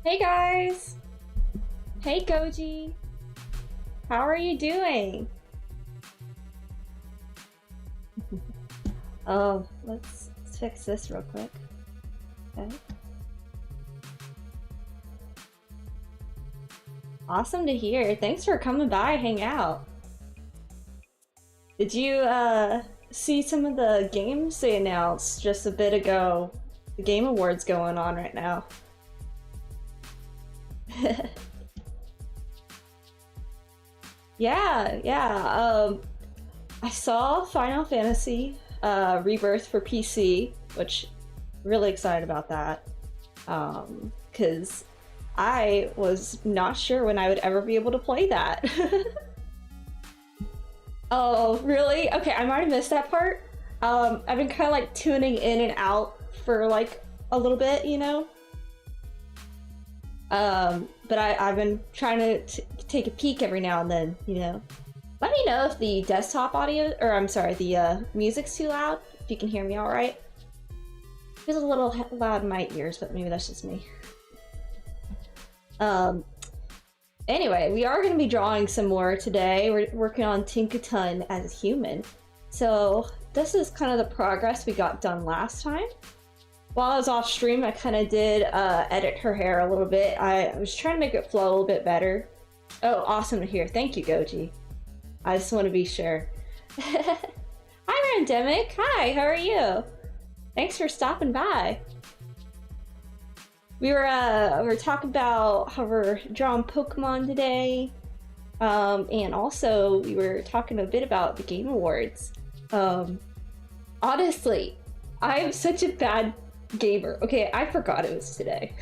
Hey guys! Hey Goji! How are you doing? Oh, let's fix this real quick. Okay. Awesome to hear. Thanks for coming by, hang out. Did you see some of the games they announced just a bit ago? The Game Awards going on right now. Yeah. I saw Final Fantasy Rebirth for PC, which really excited about that. Because I was not sure when I would ever be able to play that. Oh, really? Okay, I might have missed that part. I've been kind of like tuning in and out for like a little bit, you know? But I've been trying to take a peek every now and then, you know? Let me know if the desktop audio, or I'm sorry, the music's too loud, if you can hear me all right. It feels a little loud in my ears, but maybe that's just me. Anyway, we are going to be drawing some more today. We're working on Tinkaton as a human. So this is kind of the progress we got done last time. While I was off stream, I kind of did edit her hair a little bit. I was trying to make it flow a little bit better. Oh, awesome to hear. Thank you, Goji. I just want to be sure. Hi, Randemic. Hi, how are you? Thanks for stopping by. We were talking about how we're drawing Pokemon today, and also we were talking a bit about the Game Awards. Honestly, I'm such a bad gamer. Okay, I forgot it was today.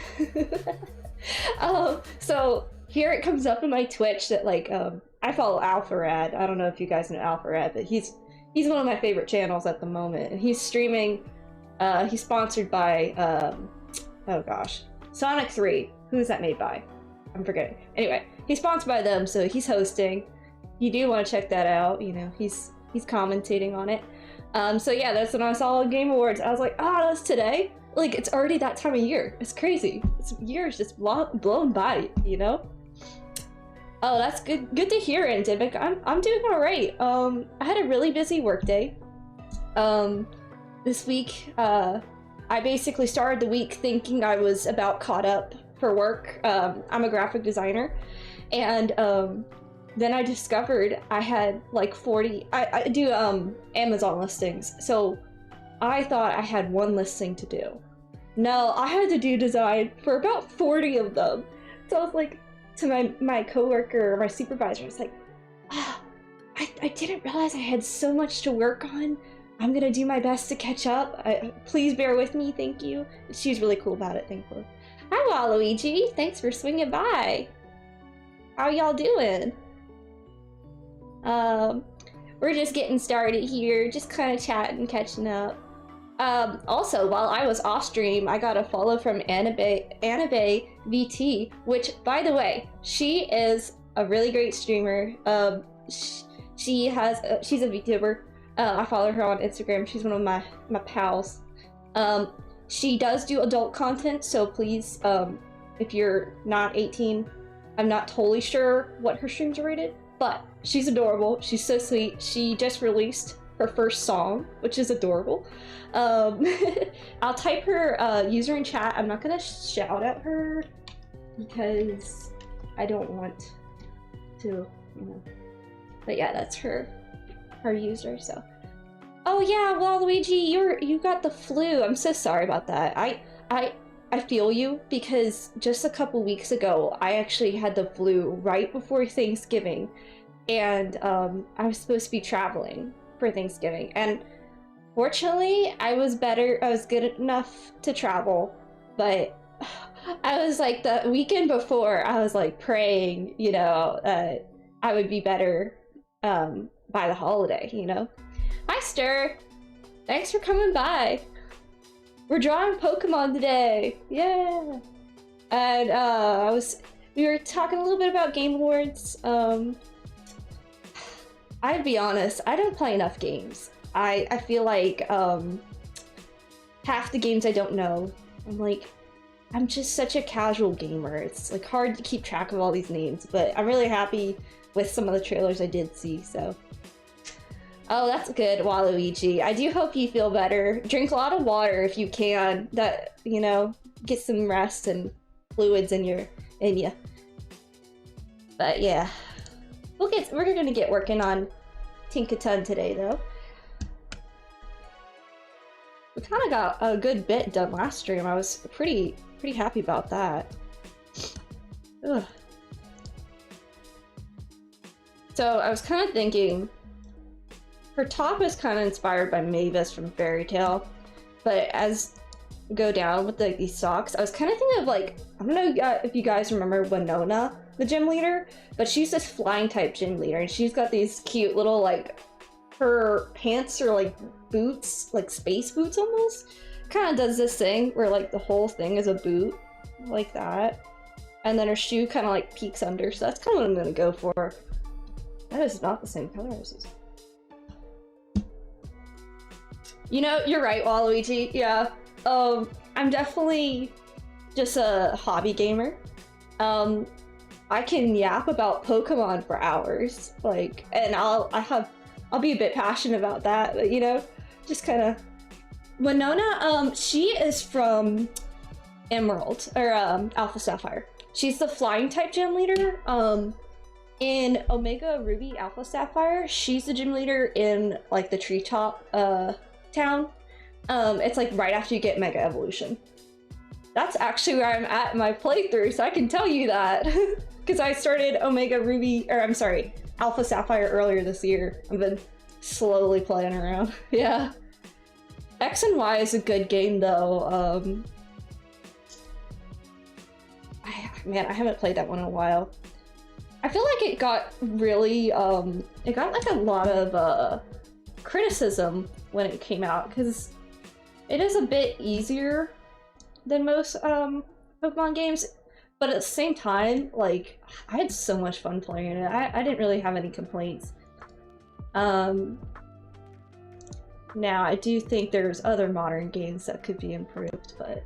So here it comes up in my Twitch that like I follow Alpharad. I don't know if you guys know Alpharad, but he's one of my favorite channels at the moment, and he's streaming. He's sponsored by oh gosh, Sonic 3. Who is that made by? I'm forgetting. Anyway, he's sponsored by them, so he's hosting. You do want to check that out. You know, he's commentating on it. So yeah, that's when I saw Game Awards. I was like, oh, that's today. Like, it's already that time of year. It's crazy. This year is just blown by, you know? Oh, that's good. Good to hear, Andivic. I'm doing all right. I had a really busy work day. This week, I basically started the week thinking I was about caught up for work. I'm a graphic designer, and then I discovered I had like 40. I do Amazon listings, so I thought I had one listing to do. No, I had to do design for about 40 of them. So I was like to my coworker, my supervisor, I was like, ah, I didn't realize I had so much to work on. I'm gonna do my best to catch up. Please bear with me, thank you. She's really cool about it, thankfully. Hi, Waluigi. Thanks for swinging by. How y'all doing? We're just getting started here, just kind of chatting, catching up. Also, while I was off stream, I got a follow from Anabe VT, which, by the way, she is a really great streamer. She's a VTuber. I follow her on Instagram. She's one of my pals. She does do adult content, so please, if you're not 18, I'm not totally sure what her streams are rated, but she's adorable. She's so sweet. She just released her first song, which is adorable. I'll type her user in chat. I'm not gonna shout at her because I don't want to, you know. But yeah, that's her user. So, oh yeah, well, Luigi, you got the flu. I'm so sorry about that. I feel you, because just a couple weeks ago I actually had the flu right before Thanksgiving, and I was supposed to be traveling for Thanksgiving, and fortunately I was good enough to travel, but I was like, the weekend before, I was like praying, you know, I would be better by the holiday, you know. Hi, Stir. Thanks for coming by. We're drawing Pokemon today. Yeah. And we were talking a little bit about Game Awards. I'd be honest, I don't play enough games. I feel like half the games I don't know. I'm like, I'm just such a casual gamer. It's like hard to keep track of all these names, but I'm really happy with some of the trailers I did see, so. Oh, that's good, Waluigi. I do hope you feel better. Drink a lot of water if you can. That, you know, get some rest and fluids in you. But yeah. We're gonna get working on Tinkaton today though. We kind of got a good bit done last stream. I was pretty happy about that. Ugh. So I was kind of thinking, her top is kind of inspired by Mavis from Fairy Tail, but as we go down with like these socks, I was kind of thinking of like, I don't know if you guys remember Winona, the gym leader, but she's this flying type gym leader, and she's got these cute little like, her pants are like boots, like space boots almost. Kind of does this thing where like the whole thing is a boot, like that, and then her shoe kind of like peeks under. So that's kind of what I'm gonna go for. That is not the same color as this. You know, you're right, Waluigi. Yeah, I'm definitely just a hobby gamer. I can yap about Pokemon for hours, like, and I'll be a bit passionate about that, but you know, just kind of. Winona, she is from Emerald, or Alpha Sapphire. She's the flying type gym leader. In Omega Ruby Alpha Sapphire, she's the gym leader in like the treetop town. It's like right after you get Mega Evolution. That's actually where I'm at in my playthrough, so I can tell you that. Because I started Omega Ruby, or I'm sorry, Alpha Sapphire earlier this year. I've been slowly playing around. Yeah. X and Y is a good game though. Man, I haven't played that one in a while. I feel like it got really, it got like a lot of criticism when it came out, because it is a bit easier than most Pokemon games, but at the same time, like, I had so much fun playing it. I didn't really have any complaints. Now, I do think there's other modern games that could be improved, but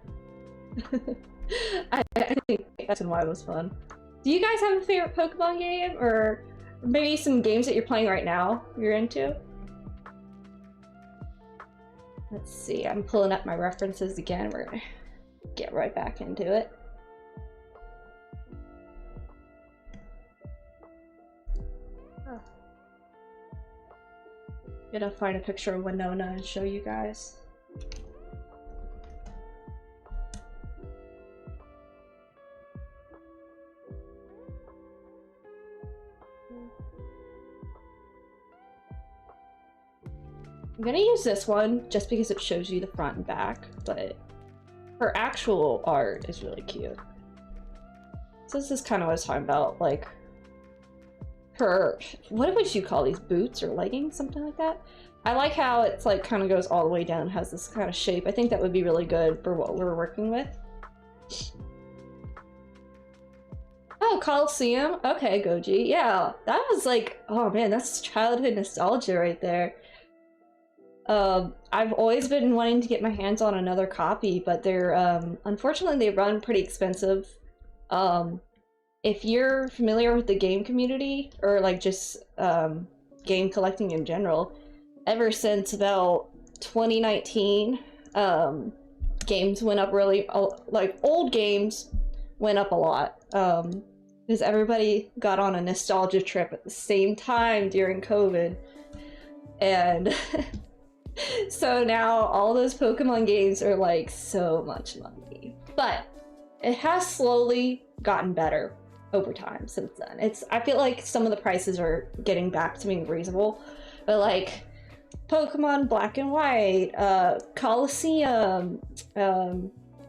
I think X and Y was fun. Do you guys have a favorite Pokemon game, or maybe some games that you're playing right now you're into? Let's see, I'm pulling up my references again. We're gonna get right back into it. Gonna find a picture of Winona and show you guys. I'm gonna use this one just because it shows you the front and back, but her actual art is really cute. So this is kind of what I was talking about, like her, what would you call these, boots or leggings, something like that? I like how it's like kind of goes all the way down, has this kind of shape. I think that would be really good for what we're working with. Oh, Coliseum. Okay, Goji. Yeah, that was like, oh man, that's childhood nostalgia right there. I've always been wanting to get my hands on another copy, but they're, unfortunately they run pretty expensive. If you're familiar with the game community, or like just, game collecting in general, ever since about 2019, games went up really, like old games went up a lot, because everybody got on a nostalgia trip at the same time during COVID, and so now all those Pokemon games are like so much money. But it has slowly gotten better over time since then. I feel like some of the prices are getting back to being reasonable, but like Pokemon Black and White, Coliseum,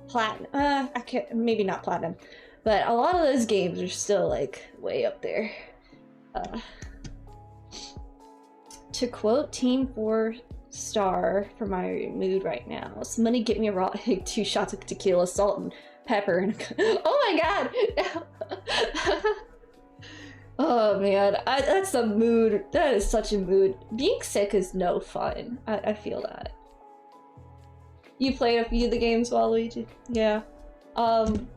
Platinum, I can't, maybe not Platinum, but a lot of those games are still like way up there. To quote Team 4 Star for my mood right now, somebody get me a raw egg, 2 shots of tequila, salt and pepper, and oh my god. Oh man, that's the mood. That is such a mood. Being sick is no fun. I feel that. You played a few of the games, Waluigi? Yeah. Um,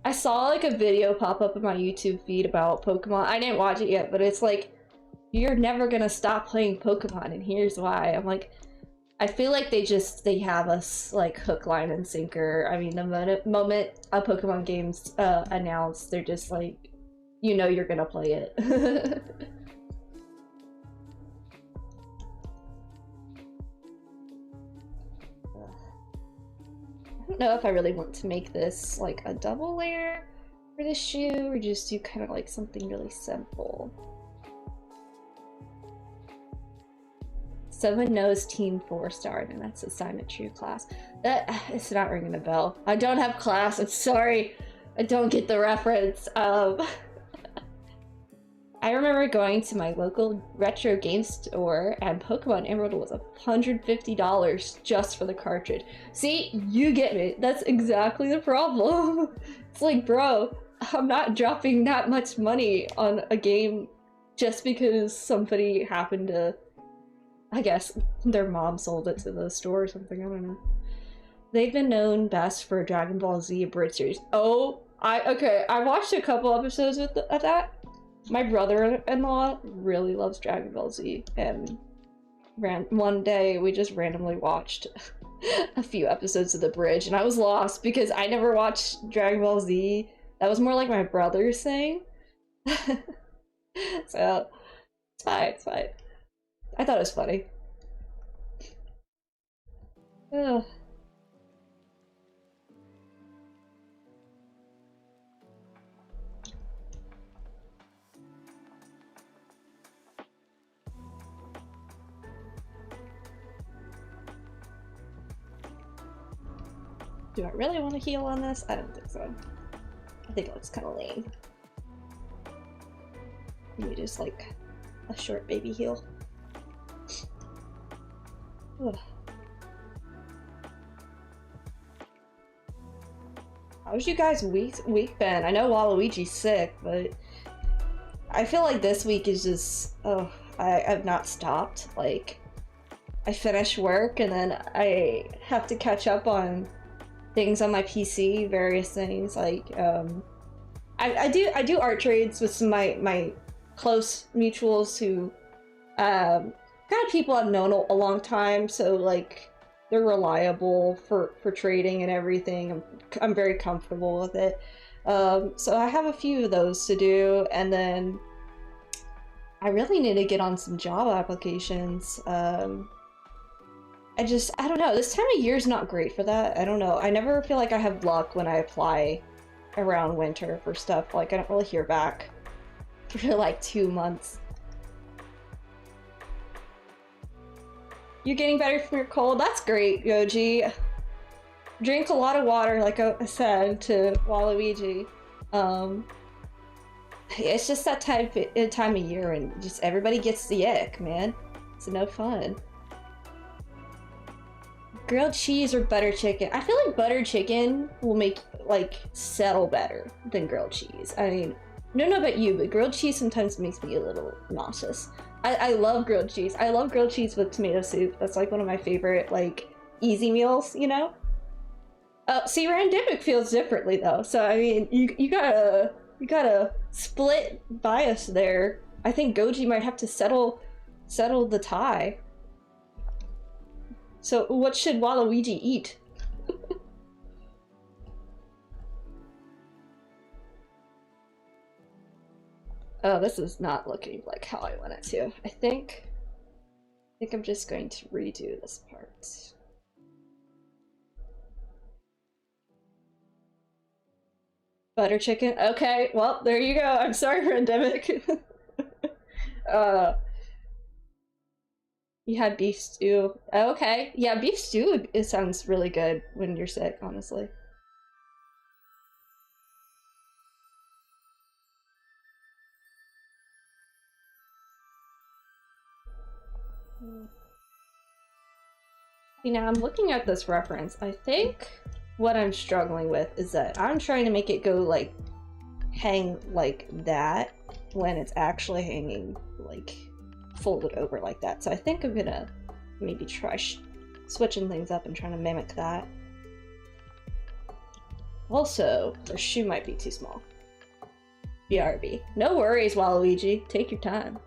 I saw like a video pop up in my YouTube feed about Pokemon. I didn't watch it yet, but it's like, you're never gonna stop playing Pokemon, and here's why. I'm like, I feel like they have us like hook, line, and sinker. I mean, the moment a Pokemon game's announced, they're just like, you know you're gonna play it. I don't know if I really want to make this like a double layer for the shoe, or just do kind of like something really simple. Someone knows Team 4-star, and that's assignment true class. That it's not ringing a bell. I don't have class. I'm sorry. I don't get the reference. I remember going to my local retro game store, and Pokemon Emerald was $150 just for the cartridge. See, you get me. That's exactly the problem. It's like, bro, I'm not dropping that much money on a game just because somebody happened to, I guess their mom sold it to the store or something. I don't know. They've been known best for Dragon Ball Z abridged series. Oh, okay. I watched a couple episodes of that. My brother-in-law really loves Dragon Ball Z, and one day we just randomly watched a few episodes of the bridge, and I was lost because I never watched Dragon Ball Z. That was more like my brother's thing. So it's fine, it's fine. I thought it was funny. Ugh. Do I really want to heal on this? I don't think so. I think it looks kind of lame. Maybe just like a short baby heal. Ugh. How's you guys' week been? I know Waluigi's sick, but I feel like this week is just, oh, I've not stopped. Like, I finish work and then I have to catch up on things on my PC, various things. Like, I do art trades with some of my close mutuals who, kind of people I've known a long time, so like they're reliable for trading and everything. I'm very comfortable with it. So I have a few of those to do, and then I really need to get on some job applications. I don't know, this time of year is not great for that. I don't know. I never feel like I have luck when I apply around winter for stuff. Like, I don't really hear back for like 2 months. You're getting better from your cold? That's great, Yoji. Drink a lot of water, like I said to Waluigi. It's just that time of year and just everybody gets the ick, man. It's no fun. Grilled cheese or butter chicken? I feel like butter chicken will make, like, settle better than grilled cheese. I mean, I don't know about you, but grilled cheese sometimes makes me a little nauseous. I love grilled cheese. I love grilled cheese with tomato soup. That's like one of my favorite, like, easy meals, you know? See, Randimic feels differently though. So I mean, you gotta split bias there. I think Goji might have to settle the tie. So what should Waluigi eat? Oh, this is not looking like how I want it to. I think I'm just going to redo this part. Butter chicken? Okay, well, there you go. I'm sorry, Randemic. You had beef stew. Okay, yeah, beef stew, it sounds really good when you're sick, honestly. You know, I'm looking at this reference. I think what I'm struggling with is that I'm trying to make it go like hang like that when it's actually hanging like folded over like that. So I think I'm gonna maybe try switching things up and trying to mimic that. Also, her shoe might be too small. BRB. No worries, Waluigi. Take your time.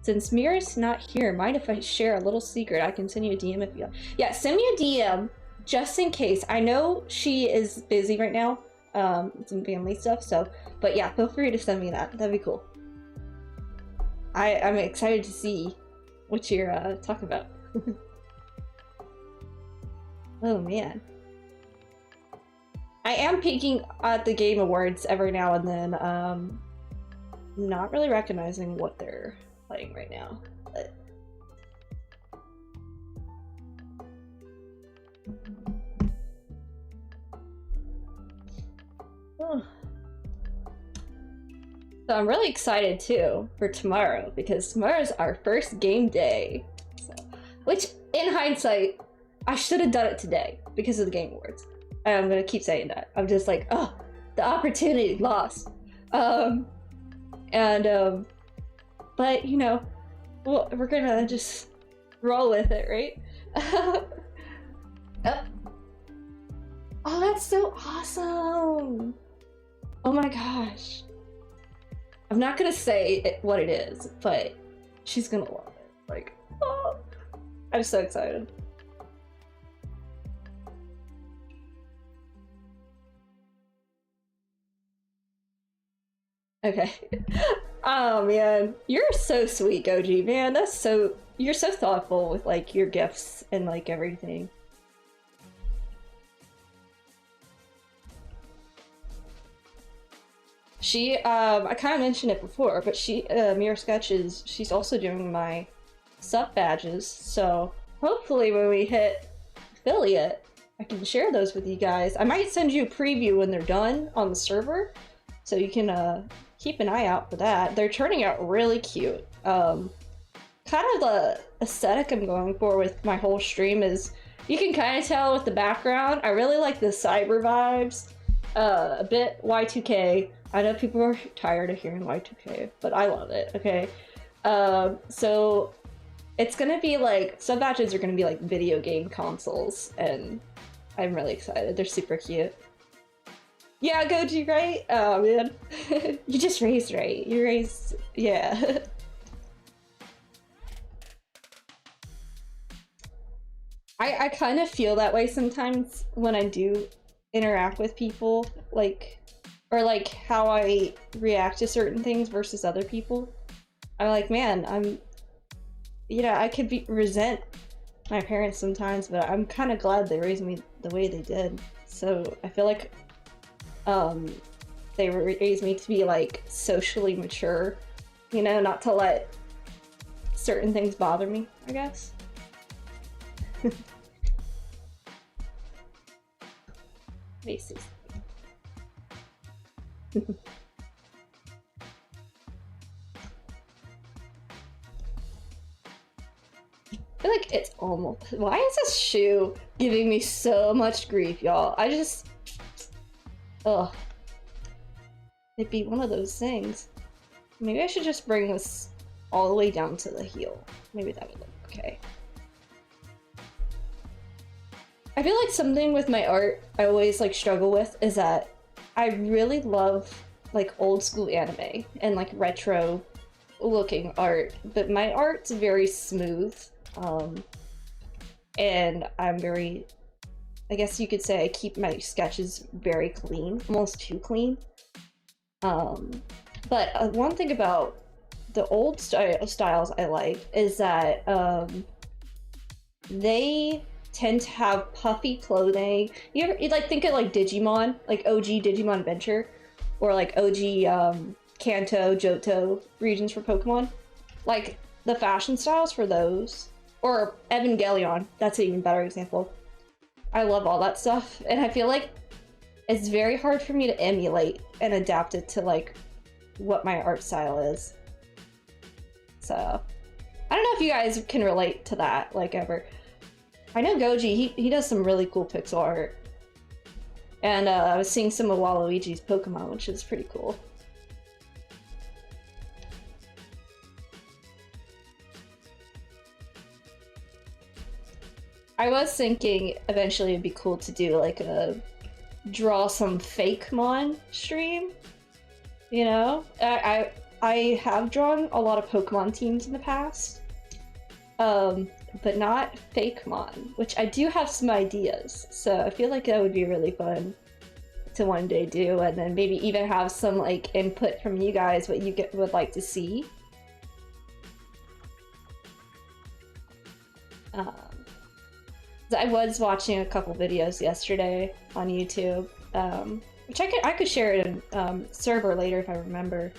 Since Mira's not here, mind if I share a little secret? I can send you a DM if you like. Yeah, send me a DM just in case. I know she is busy right now, some family stuff, so, but yeah, feel free to send me that. That'd be cool. I'm excited to see what you're talking about. Oh man. I am peeking at the Game Awards every now and then, not really recognizing what they're playing right now, but... Oh. So I'm really excited too for tomorrow, because tomorrow's our first game day. So, which, in hindsight, I should have done it today because of the Game Awards. And I'm gonna keep saying that. I'm just like, oh, the opportunity lost. But you know, well, we're gonna just roll with it, right? Oh. Oh, that's so awesome! Oh my gosh. I'm not gonna say what it is, but she's gonna love it. Like, oh, I'm so excited. Okay. Oh man, you're so sweet, Goji, man. That's so, you're so thoughtful with like your gifts and like everything. She, I kind of mentioned it before, but she, Mirror Sketches, she's also doing my sub badges, so hopefully when we hit affiliate, I can share those with you guys. I might send you a preview when they're done on the server, so you can, keep an eye out for that. They're turning out really cute. Kind of the aesthetic I'm going for with my whole stream is, you can kind of tell with the background, I really like the cyber vibes, a bit Y2K. I know people are tired of hearing Y2K, but I love it, okay? So it's gonna be like, sub badges are gonna be like video game consoles, and I'm really excited. They're super cute. Yeah, Goji, right? Oh man. You just raised right. You raised, yeah. I kind of feel that way sometimes when I do interact with people, like, or like how I react to certain things versus other people. I'm like, man, you know, I could resent my parents sometimes, but I'm kind of glad they raised me the way they did. So I feel like they raised me to be like socially mature, you know, not to let certain things bother me, I guess. Macy's. I feel like it's almost... Why is this shoe giving me so much grief, y'all? I just... Ugh. It'd be one of those things. Maybe I should just bring this all the way down to the heel. Maybe that would look okay. I feel like something with my art I always like struggle with is that I really love like old school anime and like retro looking art, but my art's very smooth. And I'm very, I guess you could say I keep my sketches very clean, almost too clean. But one thing about the old styles I like is that they tend to have puffy clothing. You like think of like Digimon, like OG Digimon Adventure, or like OG Kanto, Johto regions for Pokemon. Like the fashion styles for those, or Evangelion, that's an even better example. I love all that stuff, and I feel like it's very hard for me to emulate and adapt it to like what my art style is. So I don't know if you guys can relate to that, like ever. I know Goji, he does some really cool pixel art. And I was seeing some of Waluigi's Pokemon, which is pretty cool. I was thinking eventually it'd be cool to do like a draw some fake mon stream. You know, I have drawn a lot of Pokemon teams in the past, but not fake mon, which I do have some ideas. So I feel like that would be really fun to one day do, and then maybe even have some like input from you guys what you would like to see. I was watching a couple videos yesterday on YouTube, which I could share it in server later if I remember.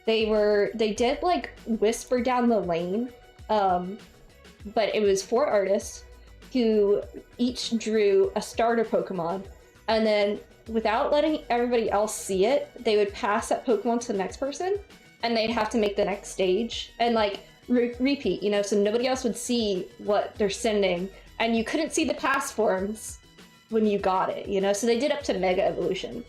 They did like Whisper Down the Lane, but it was 4 artists who each drew a starter Pokemon, and then without letting everybody else see it, they would pass that Pokemon to the next person, and they'd have to make the next stage and like repeat, you know, so nobody else would see what they're sending, and you couldn't see the pass forms when you got it, you know, so they did up to Mega Evolution.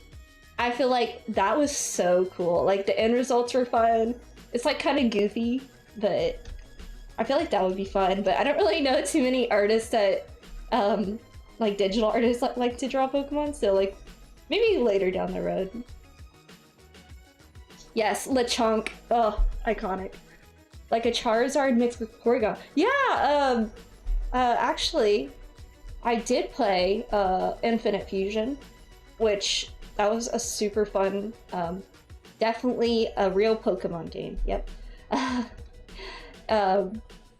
I feel like that was so cool. Like the end results were fun. It's like kind of goofy, but I feel like that would be fun. But I don't really know too many artists that, like digital artists like to draw Pokemon. So like maybe later down the road. Yes, Lechonk. Oh, iconic. Like a Charizard mixed with Porygon. Yeah. Actually, I did play Infinite Fusion, which that was a super fun, definitely a real Pokemon game. Yep. I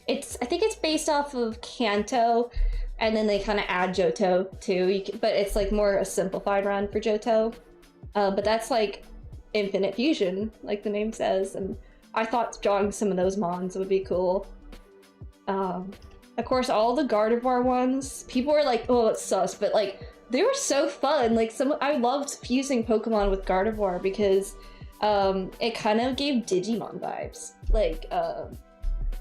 think it's based off of Kanto, and then they kind of add Johto too. But it's like more a simplified run for Johto. But that's like Infinite Fusion, like the name says, and I thought drawing some of those mons would be cool. Of course, all the Gardevoir ones, people were like, "Oh, it's sus," but like they were so fun. Like I loved fusing Pokemon with Gardevoir because it kind of gave Digimon vibes. Like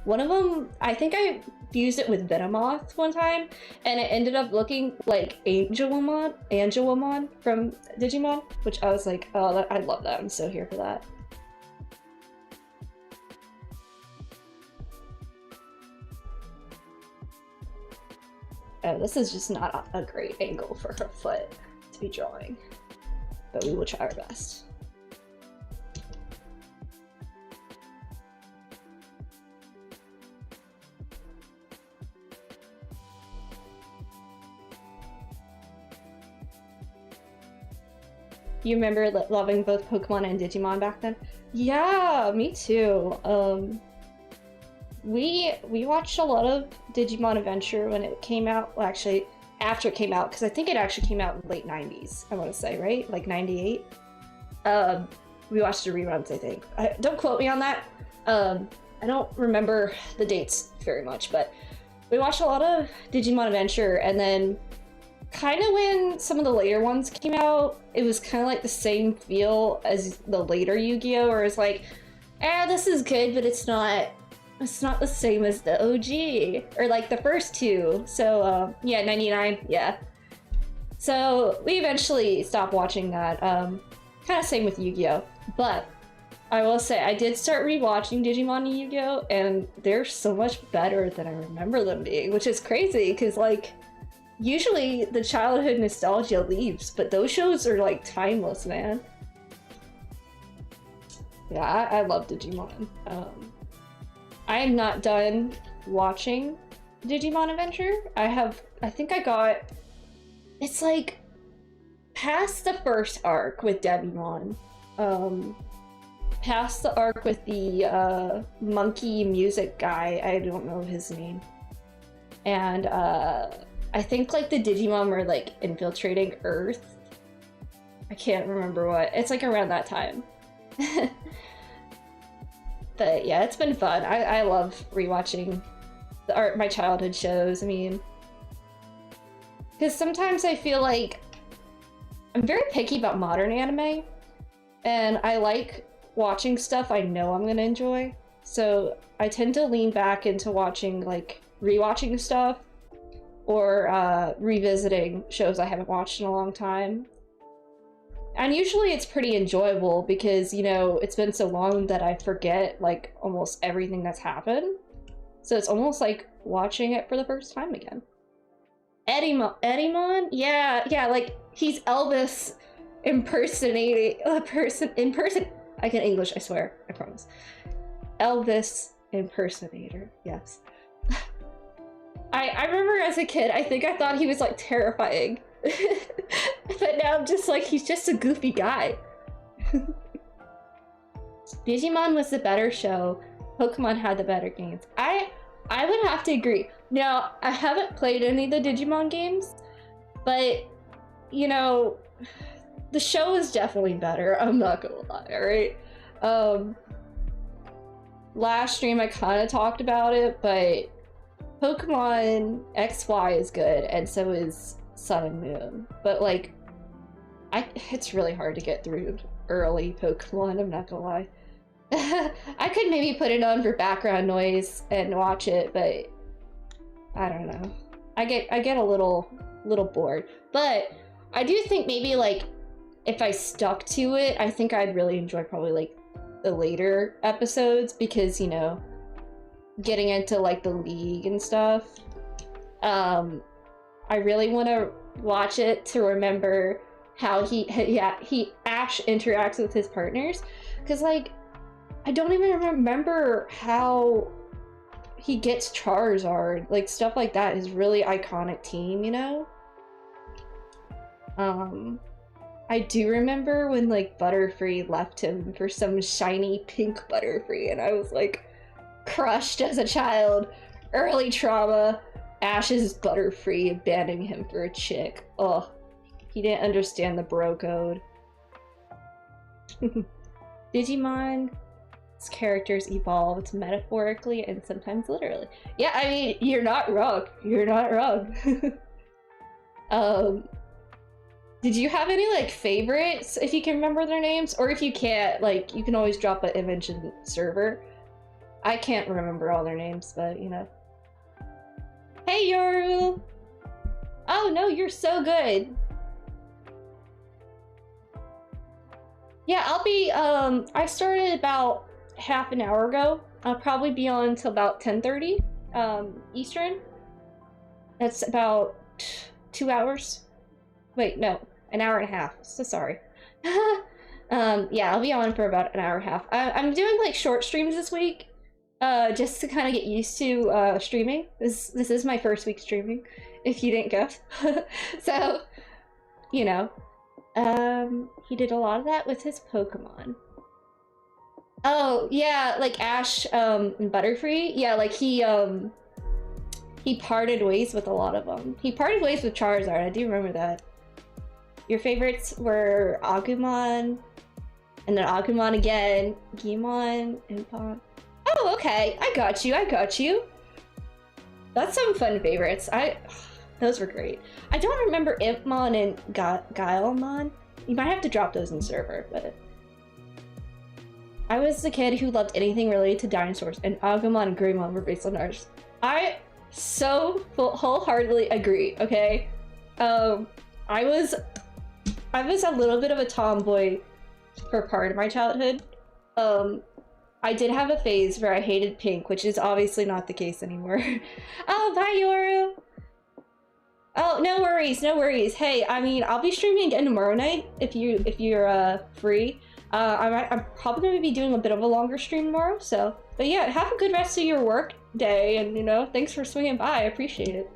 one of them, I think I fused it with Venomoth one time, and it ended up looking like Angelomon from Digimon, which I was like, oh, I love that. I'm so here for that. Oh, this is just not a great angle for her foot to be drawing, but we will try our best. You remember loving both Pokemon and Digimon back then? Yeah, me too. We watched a lot of Digimon Adventure when it came out. Well, actually, after it came out, because I think it actually came out in the late 90s, I want to say, right? Like 98? We watched the reruns, I think. Don't quote me on that. I don't remember the dates very much, but we watched a lot of Digimon Adventure, and then kind of when some of the later ones came out, it was kind of like the same feel as the later Yu-Gi-Oh! Where it's like, this is good, but it's not the same as the OG, or like the first two. So yeah, 99, yeah. So we eventually stopped watching that. Kind of same with Yu-Gi-Oh! But I will say, I did start rewatching Digimon and Yu-Gi-Oh! And they're so much better than I remember them being, which is crazy, because like, usually the childhood nostalgia leaves, but those shows are like timeless, man. Yeah, I love Digimon. I am not done watching Digimon Adventure. I think I got, it's like past the first arc with Devimon, past the arc with the monkey music guy, I don't know his name, and I think like the Digimon were like infiltrating Earth. I can't remember what, it's like around that time. But yeah, it's been fun. I love rewatching my childhood shows. I mean, because sometimes I feel like I'm very picky about modern anime, and I like watching stuff I know I'm gonna enjoy. So I tend to lean back into watching, like, rewatching stuff or revisiting shows I haven't watched in a long time. And usually it's pretty enjoyable because, you know, it's been so long that I forget, like, almost everything that's happened. So it's almost like watching it for the first time again. Eddymon? Yeah, like he's Elvis impersonating a person in person. I can English, I swear, I promise. Elvis impersonator, yes. I remember as a kid, I think I thought he was like terrifying. But now I'm just like, he's just a goofy guy. Digimon was the better show. Pokemon had the better games. I would have to agree. Now, I haven't played any of the Digimon games, but, you know, the show is definitely better. I'm not gonna lie, alright? Last stream I kind of talked about it, but Pokemon XY is good, and so is Sun and Moon. But, like, it's really hard to get through early Pokemon, I'm not gonna lie. I could maybe put it on for background noise and watch it, but I don't know. I get a little bored. But I do think maybe like if I stuck to it, I think I'd really enjoy probably like the later episodes because, you know, getting into like the league and stuff. I really want to watch it to remember how Ash interacts with his partners, because like I don't even remember how he gets Charizard. Like, stuff like that is really iconic team, you know? I do remember when, like, Butterfree left him for some shiny pink Butterfree, and I was, like, crushed as a child. Early trauma. Ash's Butterfree abandoning him for a chick. Ugh. He didn't understand the bro code. Digimon... characters evolved metaphorically and sometimes literally. Yeah, I mean, you're not wrong. You're not wrong. Did you have any, like, favorites, if you can remember their names? Or if you can't, like, you can always drop an image in the server. I can't remember all their names, but, you know. Hey, Yoru! Oh, no, you're so good! Yeah, I'll be, I started about half an hour ago. I'll probably be on until about 10:30 Eastern. That's about 2 hours. Wait, no, an hour and a half. So sorry. Yeah, I'll be on for about an hour and a half. I'm doing like short streams this week, just to kind of get used to streaming. This is my first week streaming, if you didn't guess. So, you know, he did a lot of that with his Pokemon. Oh, yeah, like Ash, and Butterfree. Yeah, like he parted ways with a lot of them. He parted ways with Charizard, I do remember that. Your favorites were Agumon, and then Agumon again, Gimon, Impon. Oh, okay, I got you. That's some fun favorites. Those were great. I don't remember Impmon and Guilemon. You might have to drop those in the server, but... I was the kid who loved anything related to dinosaurs, and Agumon and Greymon were based on ours. I so wholeheartedly agree, okay? I was a little bit of a tomboy for part of my childhood. I did have a phase where I hated pink, which is obviously not the case anymore. Oh, bye, Yoru! Oh, no worries. Hey, I mean, I'll be streaming again tomorrow night if you're free. I'm probably gonna be doing a bit of a longer stream tomorrow, so... But yeah, have a good rest of your work day, and, you know, thanks for swinging by, I appreciate it.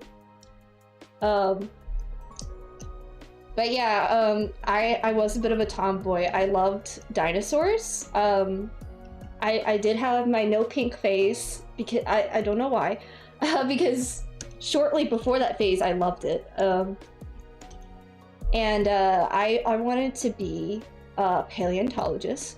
But yeah, I was a bit of a tomboy. I loved dinosaurs. I did have my no pink phase, because I don't know why, because shortly before that phase, I loved it. And I wanted to be a paleontologist.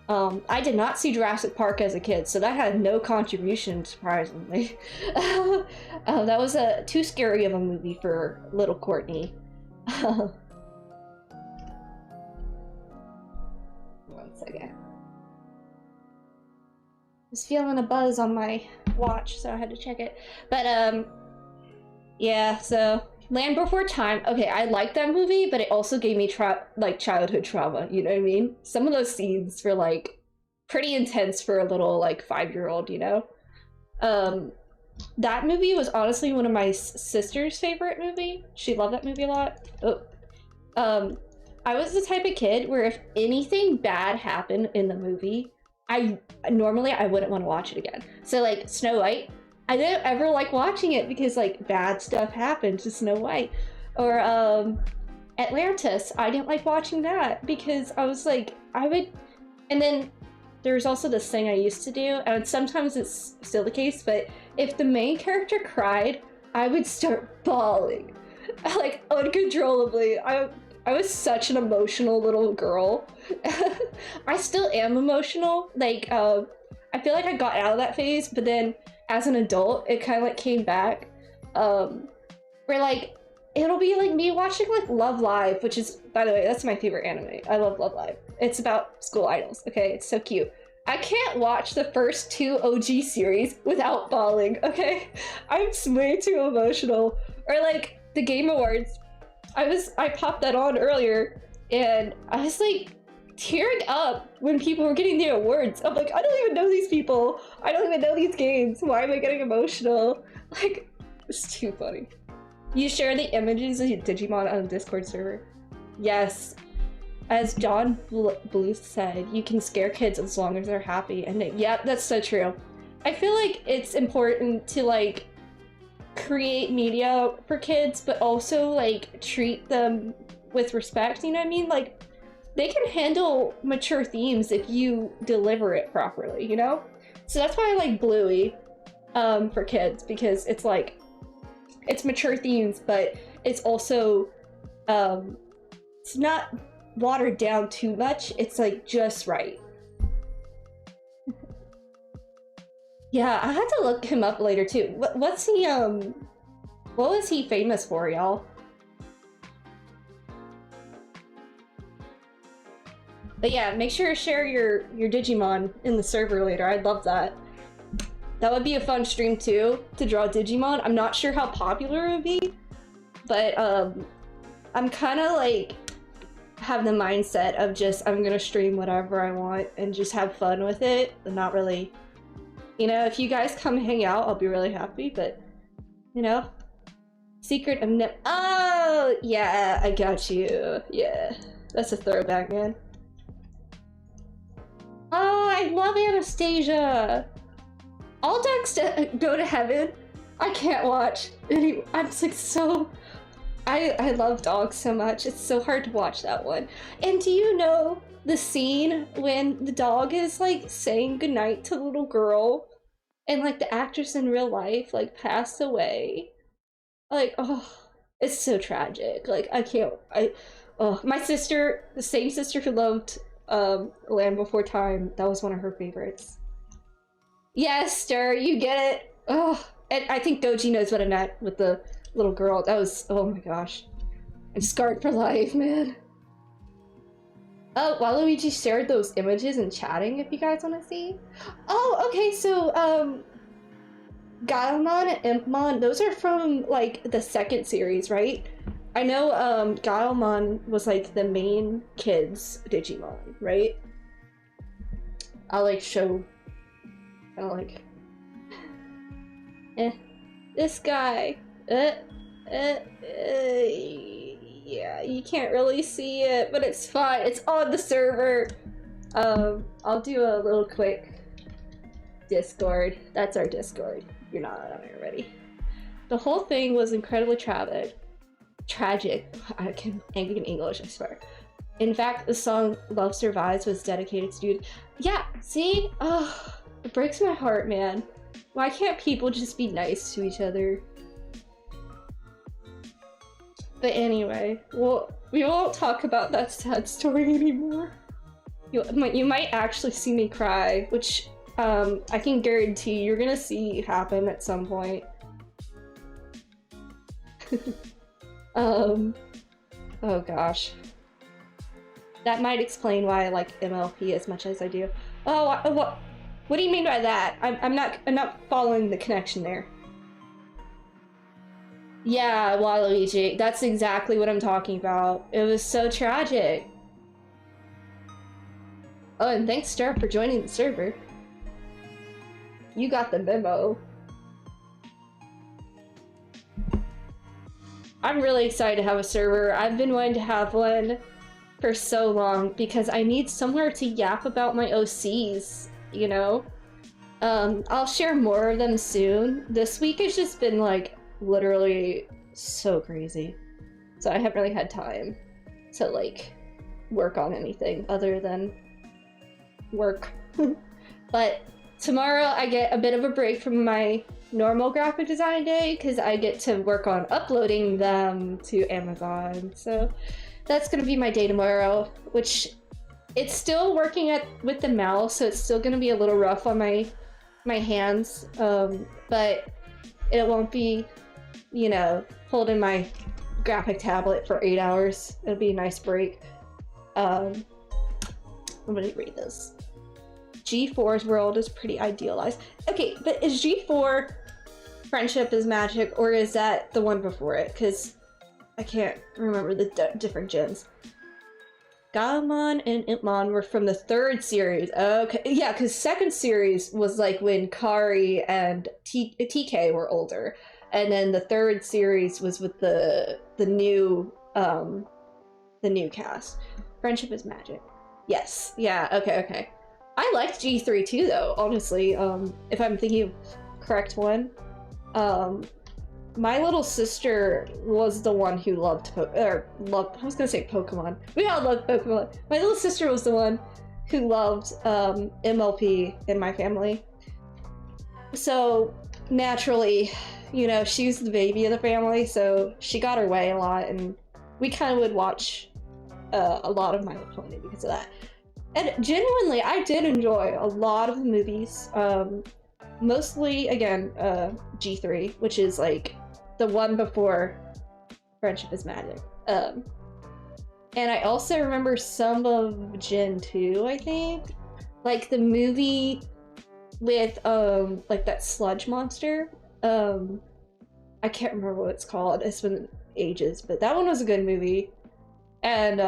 I did not see Jurassic Park as a kid, so that had no contribution, surprisingly. That was too scary of a movie for little Courtney. One second. Was feeling a buzz on my watch, so I had to check it. But yeah, so Land Before Time. Okay, I liked that movie, but it also gave me like childhood trauma, you know what I mean? Some of those scenes were like pretty intense for a little like 5-year-old, you know? that movie was honestly one of my sister's favorite movie. She loved that movie a lot. Oh, I was the type of kid where if anything bad happened in the movie, I wouldn't want to watch it again. So like Snow White, I didn't ever like watching it because like bad stuff happened to Snow White. Or Atlantis, I didn't like watching that because I was like, and then there's also this thing I used to do, and sometimes it's still the case, but if the main character cried, I would start bawling, like uncontrollably. I was such an emotional little girl. I still am emotional. Like, I feel like I got out of that phase, but then as an adult, it kind of like came back. Where like, it'll be like me watching like Love Live, which is, by the way, that's my favorite anime. I love Love Live. It's about school idols, okay? It's so cute. I can't watch the first 2 OG series without bawling, okay? I'm way too emotional. Or like, the Game Awards. I popped that on earlier, and I was like tearing up when people were getting the awards. I'm like, I don't even know these people. I don't even know these games. Why am I getting emotional? Like, it's too funny. You share the images of your Digimon on a Discord server? Yes. As John Bluth said, you can scare kids as long as they're happy. And yeah, that's so true. I feel like it's important to like create media for kids, but also like treat them with respect, you know what I mean? Like, they can handle mature themes if you deliver it properly, you know? So that's why I like Bluey for kids, because it's like, it's mature themes, but it's also it's not watered down too much. It's like just right. Yeah, I had to look him up later too. What's he what was he famous for, y'all? But yeah, make sure to share your Digimon in the server later. I'd love that. That would be a fun stream too, to draw Digimon. I'm not sure how popular it would be, but I'm kind of like have the mindset of just I'm gonna stream whatever I want and just have fun with it and not really, you know, if you guys come hang out, I'll be really happy, but you know, secret of oh yeah, I got you. Yeah, that's a throwback, man. Oh, I love Anastasia. All dogs go to heaven. I can't watch any. I'm just like so. I love dogs so much. It's so hard to watch that one. And do you know the scene when the dog is like saying goodnight to the little girl, and like the actress in real life like passed away? Like, oh, it's so tragic. Like, I can't. Oh, my sister, the same sister who loved Land Before Time. That was one of her favorites. Yes, Stir, you get it. Oh, and I think Goji knows what I meant with the little girl. That was, oh my gosh. I'm scarred for life, man. Oh, Waluigi shared those images in chatting if you guys want to see. Oh, okay, so, Gaomon and Impmon, those are from, like, the second series, right? I know, Gaomon was, like, the main kid's Digimon, right? I'll, like, show... Kind of like, this guy, yeah, you can't really see it, but it's fine. It's on the server. I'll do a little quick Discord. That's our Discord. You're not on it already. The whole thing was incredibly tragic. I can English, I swear. In fact, the song "Love Survives" was dedicated to dude. Yeah, see, oh. It breaks my heart, man. Why can't people just be nice to each other? But anyway, well, we won't talk about that sad story anymore. You might actually see me cry, which I can guarantee you're gonna see happen at some point. Oh gosh. That might explain why I like MLP as much as I do. Oh, what do you mean by that? I'm not following the connection there. Yeah, Waluigi. That's exactly what I'm talking about. It was so tragic. Oh, and thanks, Star, for joining the server. You got the memo. I'm really excited to have a server. I've been wanting to have one for so long because I need somewhere to yap about my OCs, you know? I'll share more of them soon. This week has just been like literally so crazy. So I haven't really had time to like work on anything other than work. But tomorrow I get a bit of a break from my normal graphic design day because I get to work on uploading them to Amazon. So that's gonna be my day tomorrow, which it's still working with the mouse, so it's still gonna be a little rough on my hands, but it won't be, you know, holding my graphic tablet for 8 hours. It'll be a nice break. I'm gonna read this. G4's world is pretty idealized. Okay, but is G4 Friendship is Magic, or is that the one before it? Because I can't remember the different gens. Gaomon and Impmon were from the 3rd series. Okay, yeah, because 2nd series was like when Kari and TK were older, and then the 3rd series was with the new cast. Friendship is Magic. Yes, yeah, okay. I liked G3 too, though, honestly, if I'm thinking of correct one. My little sister was the one who loved I was gonna say Pokemon. We all love Pokemon. My little sister was the one who loved MLP in my family. So naturally, you know, she's the baby of the family, so she got her way a lot, and we kind of would watch a lot of My Little Pony because of that. And genuinely, I did enjoy a lot of the movies. Mostly, again, G3, which is like the one before Friendship is Magic. And I also remember some of Gen 2, I think. Like the movie with, like that sludge monster. I can't remember what it's called. It's been ages, but that one was a good movie. And,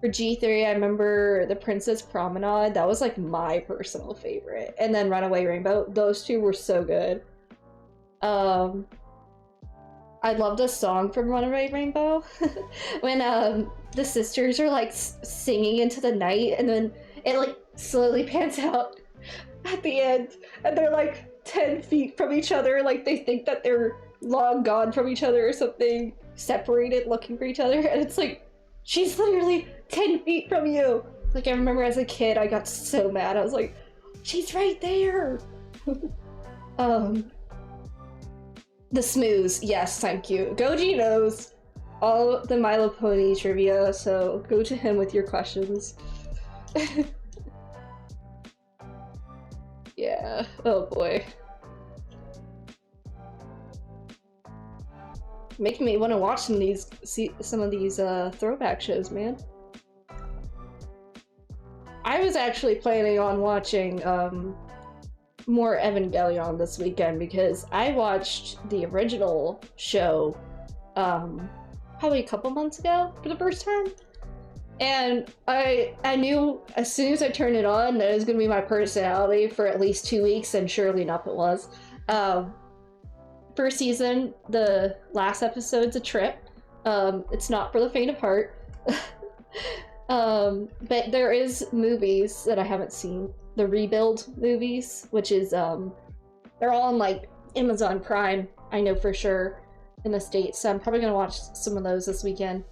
for G3, I remember The Princess Promenade. That was like my personal favorite. And then Runaway Rainbow. Those two were so good. I loved a song from Runaway Rainbow. When the sisters are like singing into the night, and then it like slowly pans out at the end, and they're like 10 feet from each other, like they think that they're long gone from each other or something, separated looking for each other, and it's like, she's literally 10 feet from you. Like, I remember as a kid, I got so mad. I was like, she's right there. The Smooths. Yes, thank you. Goji knows all the My Little Pony trivia, so go to him with your questions. Yeah. Oh boy. Making me want to watch some of these throwback shows, man. I was actually planning on watching more Evangelion this weekend because I watched the original show probably a couple months ago for the first time, and I knew as soon as I turned it on that it was gonna be my personality for at least 2 weeks, and surely enough it was. First season, the last episode's a trip. It's not for the faint of heart. But there is movies that I haven't seen. The Rebuild movies, which is, they're all on, like, Amazon Prime, I know for sure, in the States, so I'm probably gonna watch some of those this weekend.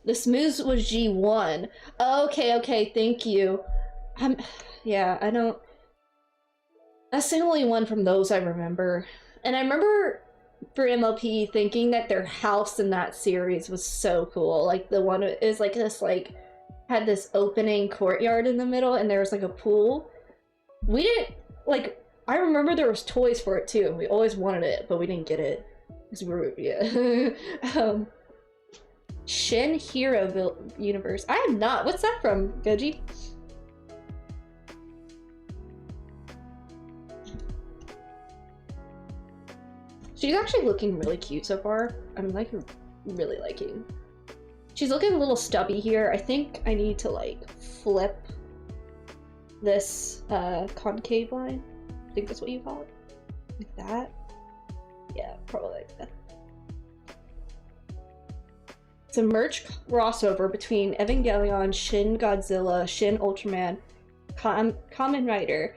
The Smooths was G1. Okay, thank you. Yeah, I don't... That's the only one from those I remember. And I remember for MLP thinking that their house in that series was so cool. Like the one is like this, like, had this opening courtyard in the middle, and there was like a pool. We didn't, like, I remember there was toys for it too, and we always wanted it, but we didn't get it. Because we were, yeah. Shin Hero Universe. I am not. What's that from, Goji? She's actually looking really cute so far. I'm like really liking. She's looking a little stubby here. I think I need to like flip this concave line. I think that's what you call it. Like that. Yeah, probably. It's a merge crossover between Evangelion, Shin Godzilla, Shin Ultraman, Kamen Rider.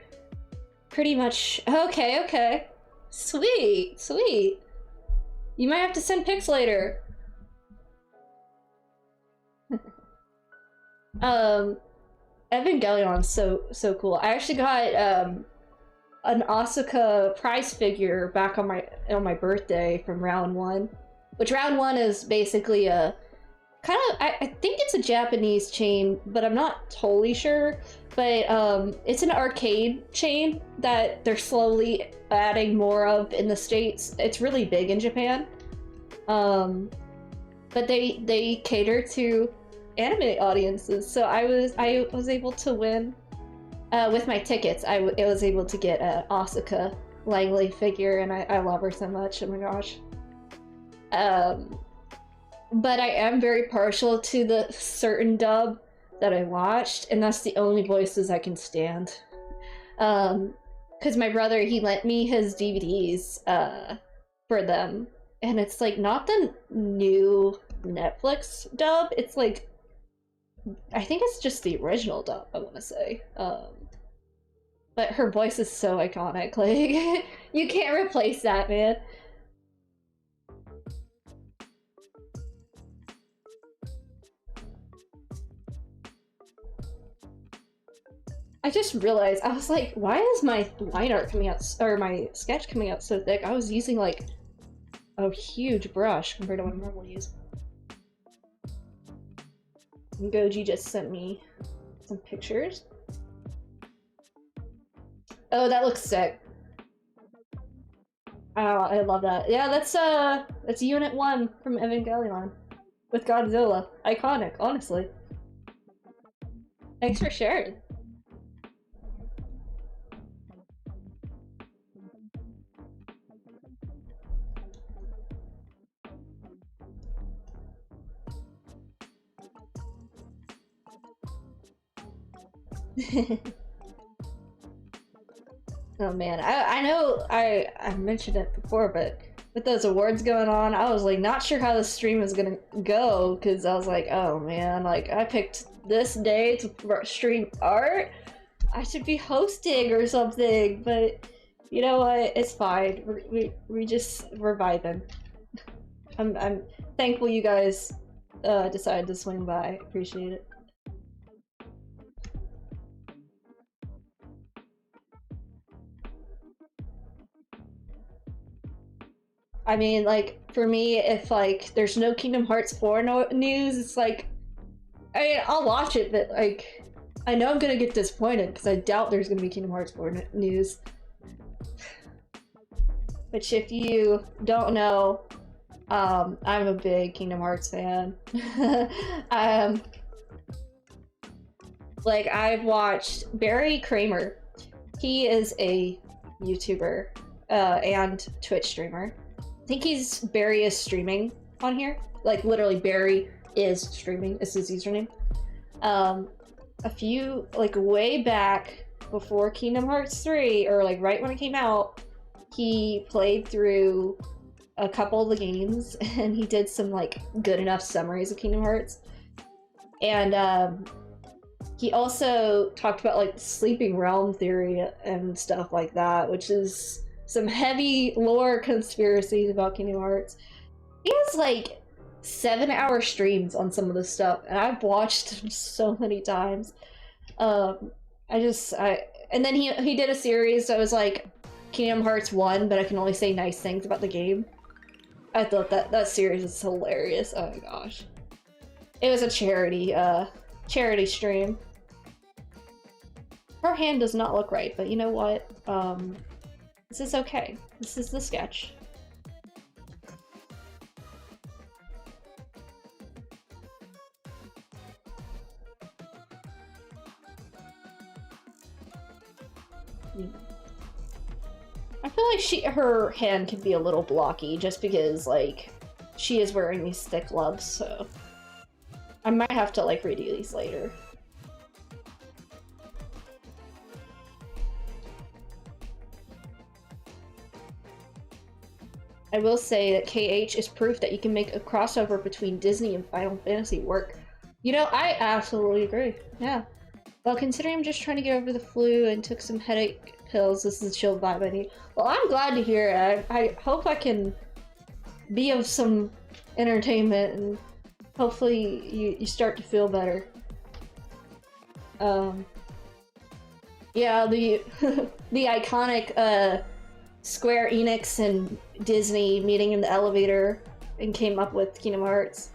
Pretty much. Okay, okay. Sweet, sweet. You might have to send pics later. Evangelion's so cool. I actually got an Asuka prize figure back on my birthday from round 1. Which round 1 is basically a kind of, I think it's a Japanese chain, but I'm not totally sure. But it's an arcade chain that they're slowly adding more of in the States. It's really big in Japan. But they cater to anime audiences, so I was able to win with my tickets. I was able to get a Asuka Langley figure, and I love her so much. Oh my gosh. But I am very partial to the certain dub that I watched, and that's the only voices I can stand. Because my brother, he lent me his DVDs for them, and it's like not the new Netflix dub, it's like, I think it's just the original dub, I want to say. But her voice is so iconic, like, you can't replace that, man. I just realized, I was like, why is my line art coming out, or my sketch coming out so thick? I was using like a huge brush compared to what I normally use. And Goji just sent me some pictures. Oh, that looks sick. Oh, I love that. Yeah, that's Unit 1 from Evangelion with Godzilla. Iconic, honestly. Thanks for sharing. Oh man, I know I mentioned it before, but with those awards going on, I was like not sure how the stream was gonna go, because I was like, oh man, like I picked this day to stream art. I should be hosting or something, but you know what? It's fine. We're vibing. I'm thankful you guys decided to swing by. Appreciate it. I mean, like, for me, if, like, there's no Kingdom Hearts 4 news, it's like, I mean, I'll watch it, but, like, I know I'm gonna get disappointed, because I doubt there's gonna be Kingdom Hearts 4 news. Which, if you don't know, I'm a big Kingdom Hearts fan. Like, I've watched Barry Kramer. He is a YouTuber, and Twitch streamer. I think Barry is streaming on here. Like, literally, Barry is streaming. It's his username. A few, like, way back before Kingdom Hearts 3, or, like, right when it came out, he played through a couple of the games, and he did some, like, good enough summaries of Kingdom Hearts. And, he also talked about, like, the Sleeping Realm theory and stuff like that, which is some heavy lore conspiracies about Kingdom Hearts. He has like 7-hour streams on some of this stuff, and I've watched them so many times. And then he did a series that was like Kingdom Hearts 1, but I can only say nice things about the game. I thought that series is hilarious. Oh my gosh. It was a charity stream. Her hand does not look right, but you know what? This is okay. This is the sketch. I feel like her hand can be a little blocky just because, like, she is wearing these thick gloves, so I might have to, like, redo these later. I will say that KH is proof that you can make a crossover between Disney and Final Fantasy work. You know, I absolutely agree. Yeah. Well, considering I'm just trying to get over the flu and took some headache pills, this is the chill vibe I need. Well, I'm glad to hear it. I hope I can be of some entertainment and hopefully you start to feel better. Yeah, the the iconic Square Enix and Disney meeting in the elevator and came up with Kingdom Hearts.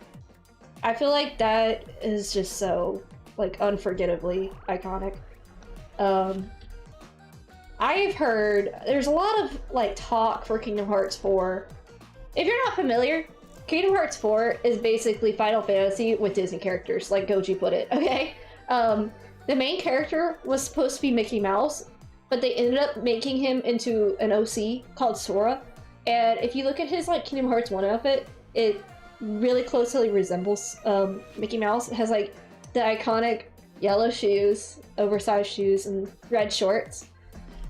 I feel like that is just so, like, unforgettably iconic. I've heard there's a lot of, like, talk for Kingdom Hearts 4. If you're not familiar, Kingdom Hearts 4 is basically Final Fantasy with Disney characters, like Goji put it, okay? The main character was supposed to be Mickey Mouse, but they ended up making him into an OC called Sora. And if you look at his, like, Kingdom Hearts 1 outfit, it really closely resembles Mickey Mouse. It has, like, the iconic yellow shoes, oversized shoes, and red shorts.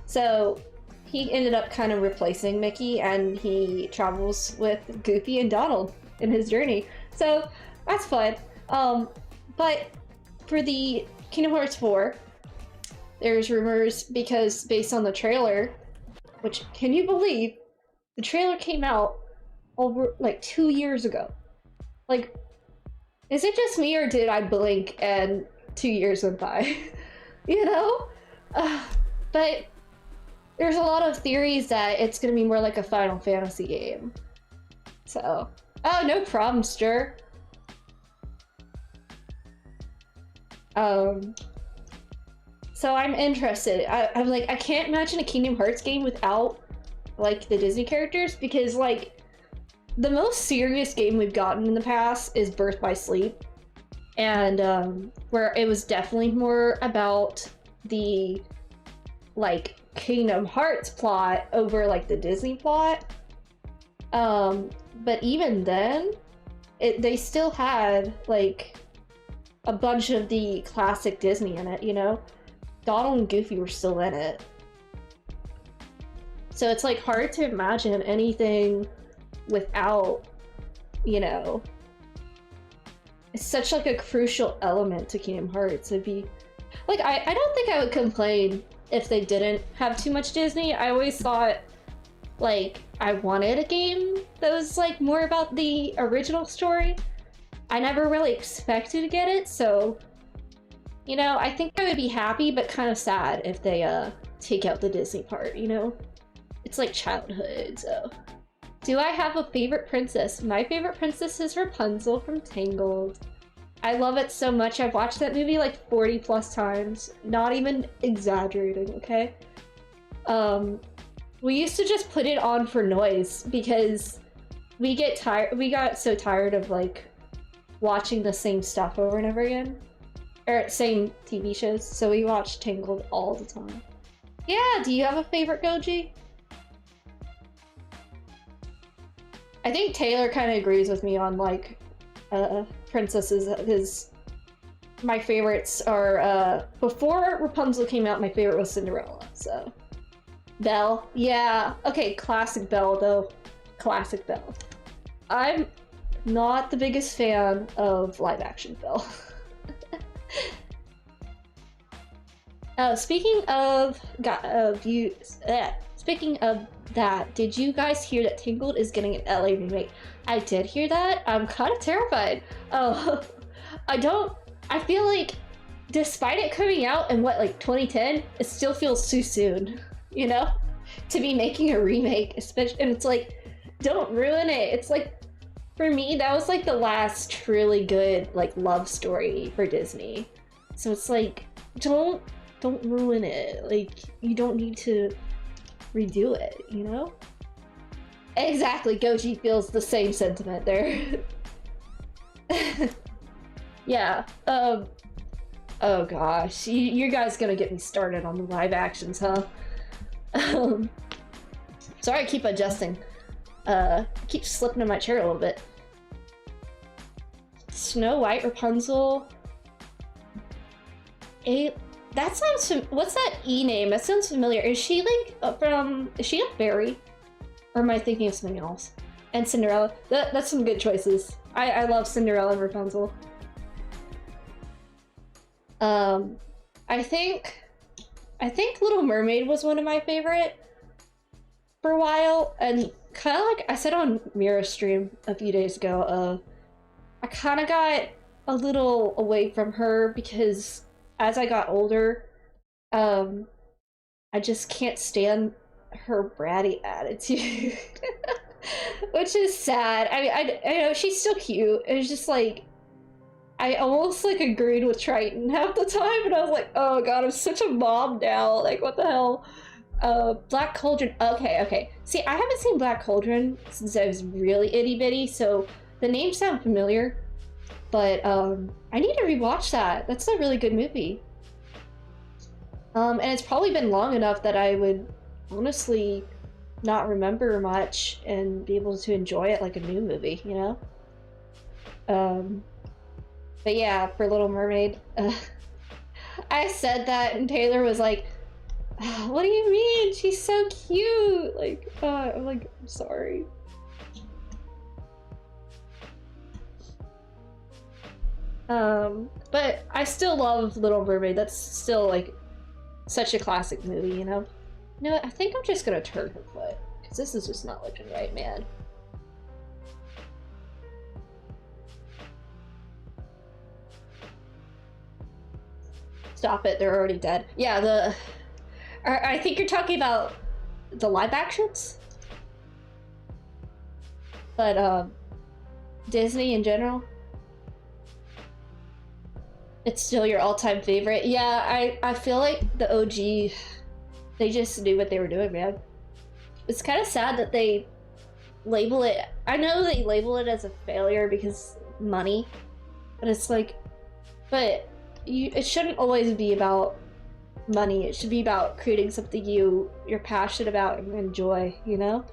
So he ended up kind of replacing Mickey, and he travels with Goofy and Donald in his journey. So that's fun. But for the Kingdom Hearts 4, there's rumors because based on the trailer, which, can you believe, the trailer came out over, like, 2 years ago. Like, is it just me or did I blink and 2 years went by? You know? But there's a lot of theories that it's gonna be more like a Final Fantasy game. So, oh, no problem, Stir. So I'm interested. I'm like, I can't imagine a Kingdom Hearts game without, like, the Disney characters, because, like, the most serious game we've gotten in the past is Birth by Sleep, and where it was definitely more about the, like, Kingdom Hearts plot over, like, the Disney plot. But even then, they still had, like, a bunch of the classic Disney in it, you know? Donald and Goofy were still in it. So it's, like, hard to imagine anything without, you know, it's such, like, a crucial element to Kingdom Hearts. It'd be, like, I don't think I would complain if they didn't have too much Disney. I always thought, like, I wanted a game that was, like, more about the original story. I never really expected to get it, so, you know, I think I would be happy but kind of sad if they take out the Disney part, you know? It's like childhood, so. Do I have a favorite princess? My favorite princess is Rapunzel from Tangled. I love it so much. I've watched that movie like 40 plus times. Not even exaggerating, okay? We used to just put it on for noise because we got so tired of, like, watching the same stuff over and over again. Or same TV shows, so we watched Tangled all the time. Yeah, do you have a favorite Goji? I think Taylor kind of agrees with me on, like, princesses. My favorites are, before Rapunzel came out, my favorite was Cinderella, so. Belle, yeah. Okay, classic Belle, though. Classic Belle. I'm not the biggest fan of live-action Belle. Speaking of that, did you guys hear that Tangled is getting an LA remake? I did hear that. I'm kind of terrified. Oh, I feel like despite it coming out in what, like 2010, it still feels too soon, you know, to be making a remake, especially, and it's like, don't ruin it. It's like, for me, that was like the last truly good, like, love story for Disney. So it's like, don't ruin it. Like, you don't need to redo it, you know? Exactly, Goji feels the same sentiment there. Yeah, oh gosh, you guys gonna get me started on the live actions, huh? Sorry, I keep adjusting. Keep slipping in my chair a little bit. Snow White, Rapunzel. That sounds what's that E name? That sounds familiar. Is she like is she a fairy? Or am I thinking of something else? And Cinderella. That's some good choices. I love Cinderella and Rapunzel. I think Little Mermaid was one of my favorite for a while, and kind of like I said on Mira's stream a few days ago, I kind of got a little away from her because as I got older, I just can't stand her bratty attitude. Which is sad. I know she's still cute. It's just like I almost like agreed with Triton half the time, and I was like, oh god, I'm such a mom now. Like, what the hell? Black Cauldron. Okay. See, I haven't seen Black Cauldron since I was really itty bitty, so the names sound familiar. But I need to rewatch that. That's a really good movie. And it's probably been long enough that I would honestly not remember much and be able to enjoy it like a new movie, you know? But yeah, for Little Mermaid, I said that and Taylor was like, what do you mean? She's so cute! Like, I'm like, I'm sorry. But I still love Little Mermaid. That's still like such a classic movie, you know? You know what? I think I'm just gonna turn her foot, because this is just not looking right, man. Stop it, they're already dead. Yeah, I think you're talking about the live actions? But, Disney in general? It's still your all-time favorite? Yeah, I feel like the OG, they just knew what they were doing, man. It's kind of sad that they label it, I know they label it as a failure because money, but it's like, but it shouldn't always be about money. It should be about creating something you're passionate about and enjoy, you know?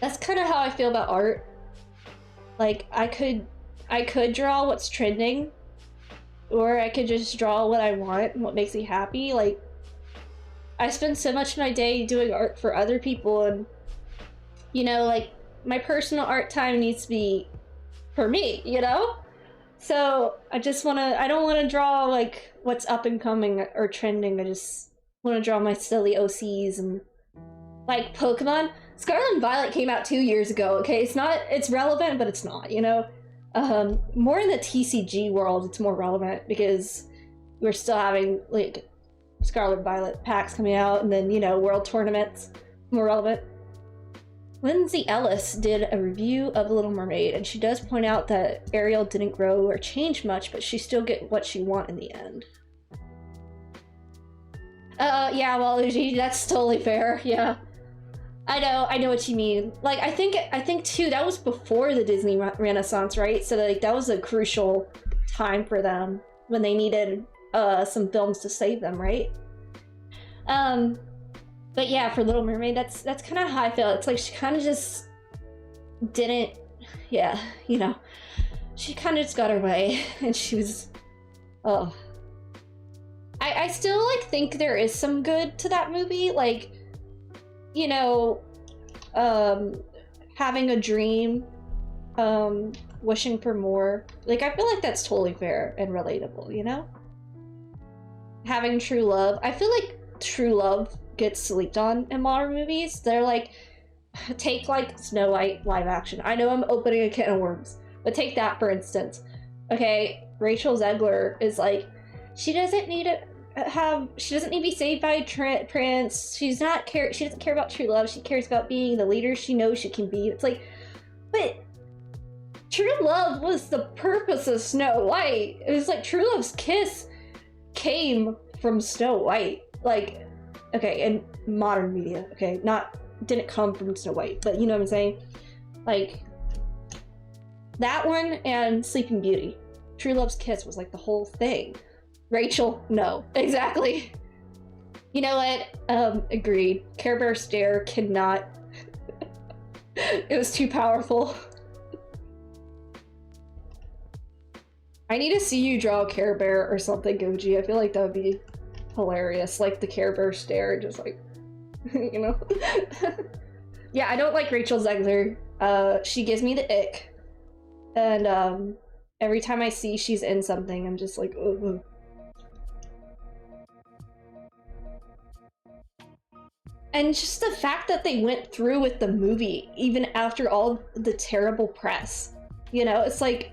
That's kind of how I feel about art. Like, I could draw what's trending, or I could just draw what I want and what makes me happy. Like, I spend so much of my day doing art for other people, and, you know, like, my personal art time needs to be for me, you know? So, I don't want to draw, like, what's up and coming or trending. I just want to draw my silly OCs and, like, Pokemon. Scarlet and Violet came out 2 years ago, okay? It's relevant, but it's not, you know? More in the TCG world, it's more relevant because we're still having, like, Scarlet and Violet packs coming out, and then, you know, world tournaments, more relevant. Lindsay Ellis did a review of The Little Mermaid, and she does point out that Ariel didn't grow or change much, but she still get what she want in the end. Yeah, well, that's totally fair, yeah. I know what you mean. Like, I think too, that was before the Disney Renaissance, right? So, like, that was a crucial time for them when they needed some films to save them, right? But yeah, for Little Mermaid, that's kind of how I feel. It's like she kind of just didn't, yeah, you know, she kind of just got her way, and she was, oh. I still, like, think there is some good to that movie, like, you know, having a dream, wishing for more. Like, I feel like that's totally fair and relatable, you know? Having true love. I feel like true love gets slept on in modern movies. They're like, take, like, Snow White live action. I know I'm opening a can of worms, but take that for instance. Okay, Rachel Zegler is like, she doesn't need to be saved by a prince. She doesn't care about true love. She cares about being the leader she knows she can be. It's like, but true love was the purpose of Snow White. It was like true love's kiss came from Snow White. Like, okay, in modern media, okay, didn't come from Snow White, but you know what I'm saying? Like, that one and Sleeping Beauty. True love's kiss was like the whole thing. Rachel, no. Exactly. You know what? Agreed. Care Bear Stare cannot... It was too powerful. I need to see you draw a Care Bear or something, Goji. I feel like that would be hilarious. Like the Care Bear Stare, just like... you know? Yeah, I don't like Rachel Zegler. She gives me the ick. And every time I see she's in something, I'm just like, ugh. And just the fact that they went through with the movie, even after all the terrible press. You know, it's like,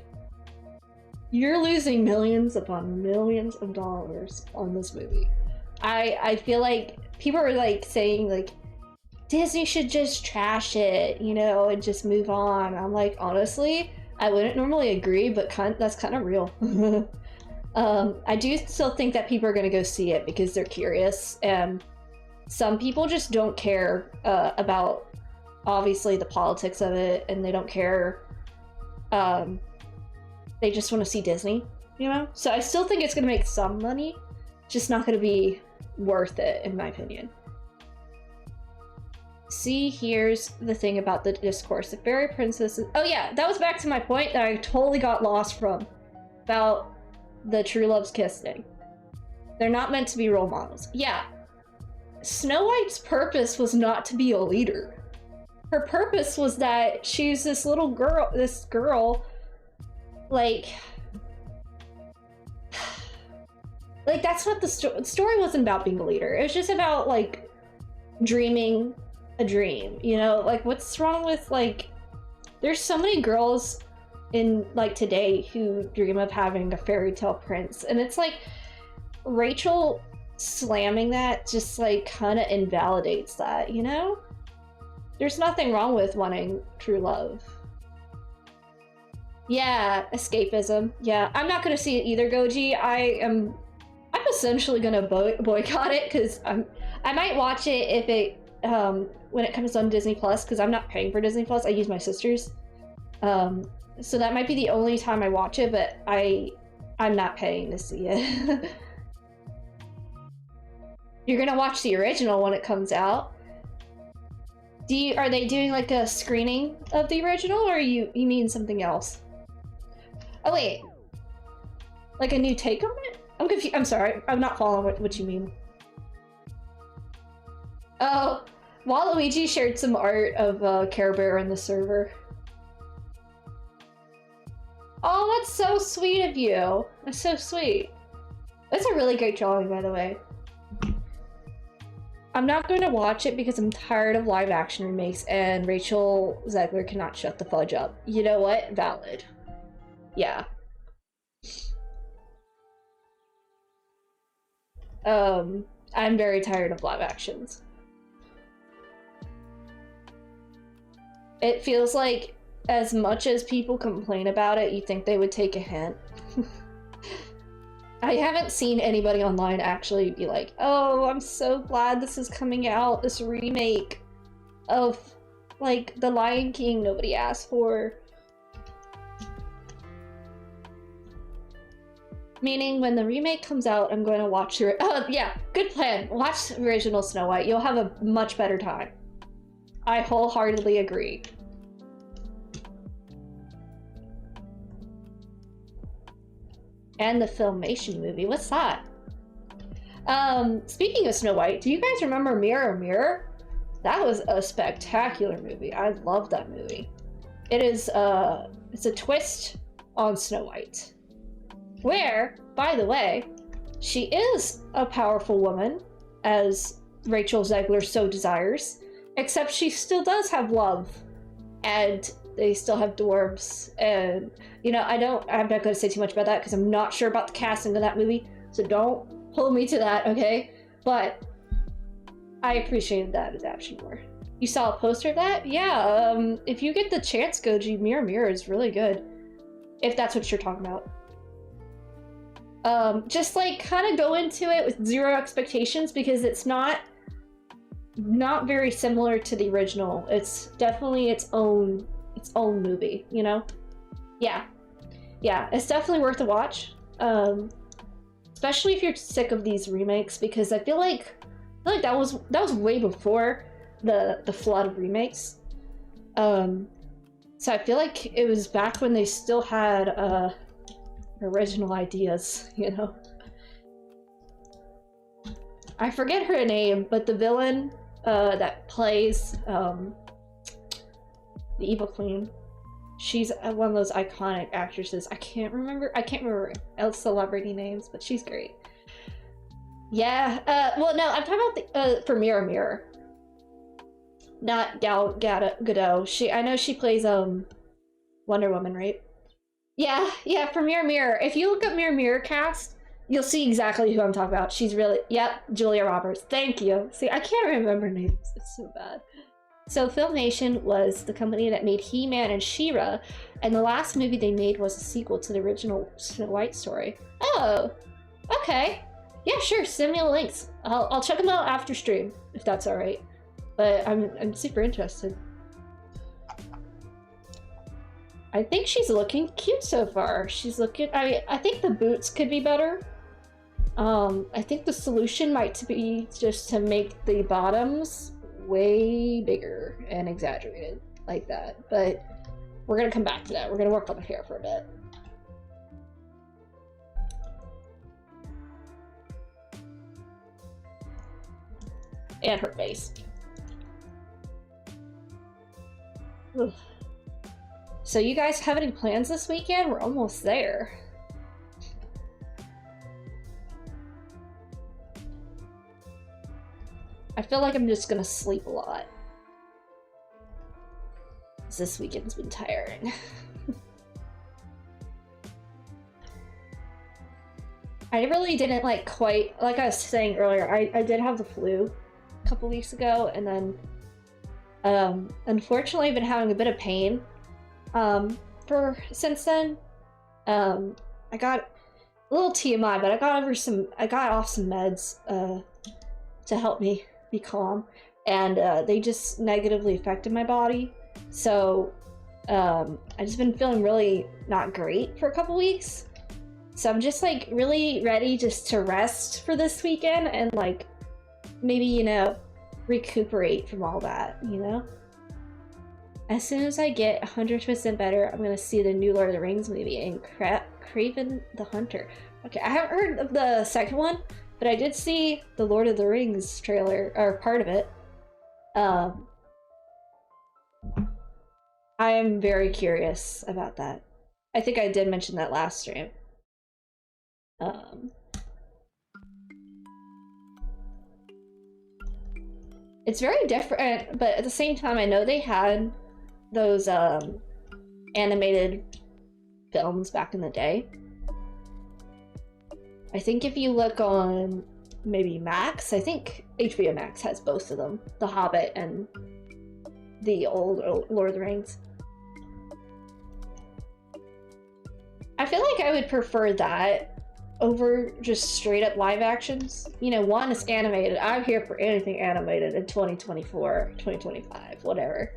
you're losing millions upon millions of dollars on this movie. I feel like people are like saying like, Disney should just trash it, you know, and just move on. I'm like, honestly, I wouldn't normally agree, but that's kind of real. I do still think that people are going to go see it because they're curious, and some people just don't care about, obviously, the politics of it, and they don't care. They just want to see Disney, you know? So I still think it's going to make some money, just not going to be worth it, in my opinion. See, here's the thing about the discourse. The fairy princess is... Oh yeah, that was back to my point that I totally got lost from. About the true love's kissing. They're not meant to be role models. Yeah. Snow White's purpose was not to be a leader. Her purpose was that she's this little girl, like that's what the story wasn't about being a leader. It was just about, like, dreaming a dream, you know? Like, what's wrong with, like, there's so many girls in, like, today who dream of having a fairy tale prince, and it's like Rachel slamming that just, like, kind of invalidates that, you know? There's nothing wrong with wanting true love. Yeah, escapism. Yeah, I'm not gonna see it either, Goji. I'm essentially gonna boycott it, because I might watch it if it when it comes on Disney Plus, because I'm not paying for Disney Plus. I use my sister's. So that might be the only time I watch it, but I'm not paying to see it. You're gonna watch the original when it comes out. Are they doing like a screening of the original, or you mean something else? Oh wait, like a new take on it? I'm confused. I'm sorry, I'm not following what you mean. Oh, Waluigi shared some art of Care Bear in the server. Oh, that's so sweet of you. That's so sweet. That's a really great drawing, by the way. I'm not going to watch it because I'm tired of live action remakes, and Rachel Zegler cannot shut the fudge up. You know what? Valid. Yeah. I'm very tired of live actions. It feels like, as much as people complain about it, you think they would take a hint. I haven't seen anybody online actually be like, oh, I'm so glad this is coming out, this remake of, like, The Lion King nobody asked for. Meaning, when the remake comes out, I'm going to watch the... Oh, yeah, good plan. Watch the original Snow White. You'll have a much better time. I wholeheartedly agree. And the Filmation movie. What's that? Speaking of Snow White, do you guys remember Mirror Mirror? That was a spectacular movie. I love that movie. It is, it's a twist on Snow White. Where, by the way, she is a powerful woman, as Rachel Zegler so desires, except she still does have love, and they still have dwarves, and, you know, I'm not going to say too much about that because I'm not sure about the casting of that movie, so don't hold me to that, okay? But I appreciated that adaptation more. You saw a poster of that? Yeah, if you get the chance, Goji, Mirror Mirror is really good, if that's what you're talking about. Just, like, kind of go into it with zero expectations, because it's not very similar to the original. It's definitely its own movie, you know? Yeah, it's definitely worth a watch. Especially if you're sick of these remakes, because I feel like that was way before the flood of remakes. So I feel like it was back when they still had original ideas, you know? I forget her name, but the villain that plays the evil queen. She's one of those iconic actresses. I can't remember celebrity names, but she's great. Yeah, well, no, I'm talking about the, for Mirror Mirror. Not Gal Gadot. I know she plays, Wonder Woman, right? Yeah, yeah, for Mirror Mirror. If you look up Mirror Mirror cast, you'll see exactly who I'm talking about. She's really, yep, Julia Roberts. Thank you. See, I can't remember names. It's so bad. So Filmation was the company that made He-Man and She-Ra, and the last movie they made was a sequel to the original Snow White story. Oh, okay. Yeah, sure, send me the links. I'll check them out after stream, if that's alright. But I'm super interested. I think she's looking cute so far. She's looking, I think the boots could be better. I think the solution might be just to make the bottoms way bigger and exaggerated like that. But we're gonna come back to that. We're gonna work on the hair for a bit. And her face. Ugh. So you guys have any plans this weekend? We're almost there. I feel like I'm just gonna sleep a lot. This weekend's been tiring. I really didn't like I was saying earlier, I did have the flu a couple weeks ago, and then unfortunately I've been having a bit of pain since then. I got a little TMI, but I got off some meds to help me be calm, and they just negatively affected my body. So I just been feeling really not great for a couple weeks. So I'm just like really ready just to rest for this weekend and like maybe, you know, recuperate from all that, you know? As soon as I get 100% better, I'm gonna see the new Lord of the Rings movie and Craven the Hunter. Okay, I haven't heard of the second one, but I did see the Lord of the Rings trailer, or part of it. I am very curious about that. I think I did mention that last stream. It's very different, but at the same time, I know they had those animated films back in the day. I think if you look on maybe Max, I think HBO Max has both of them, The Hobbit and the old Lord of the Rings. I feel like I would prefer that over just straight up live actions. You know, one is animated. I'm here for anything animated in 2024, 2025, whatever.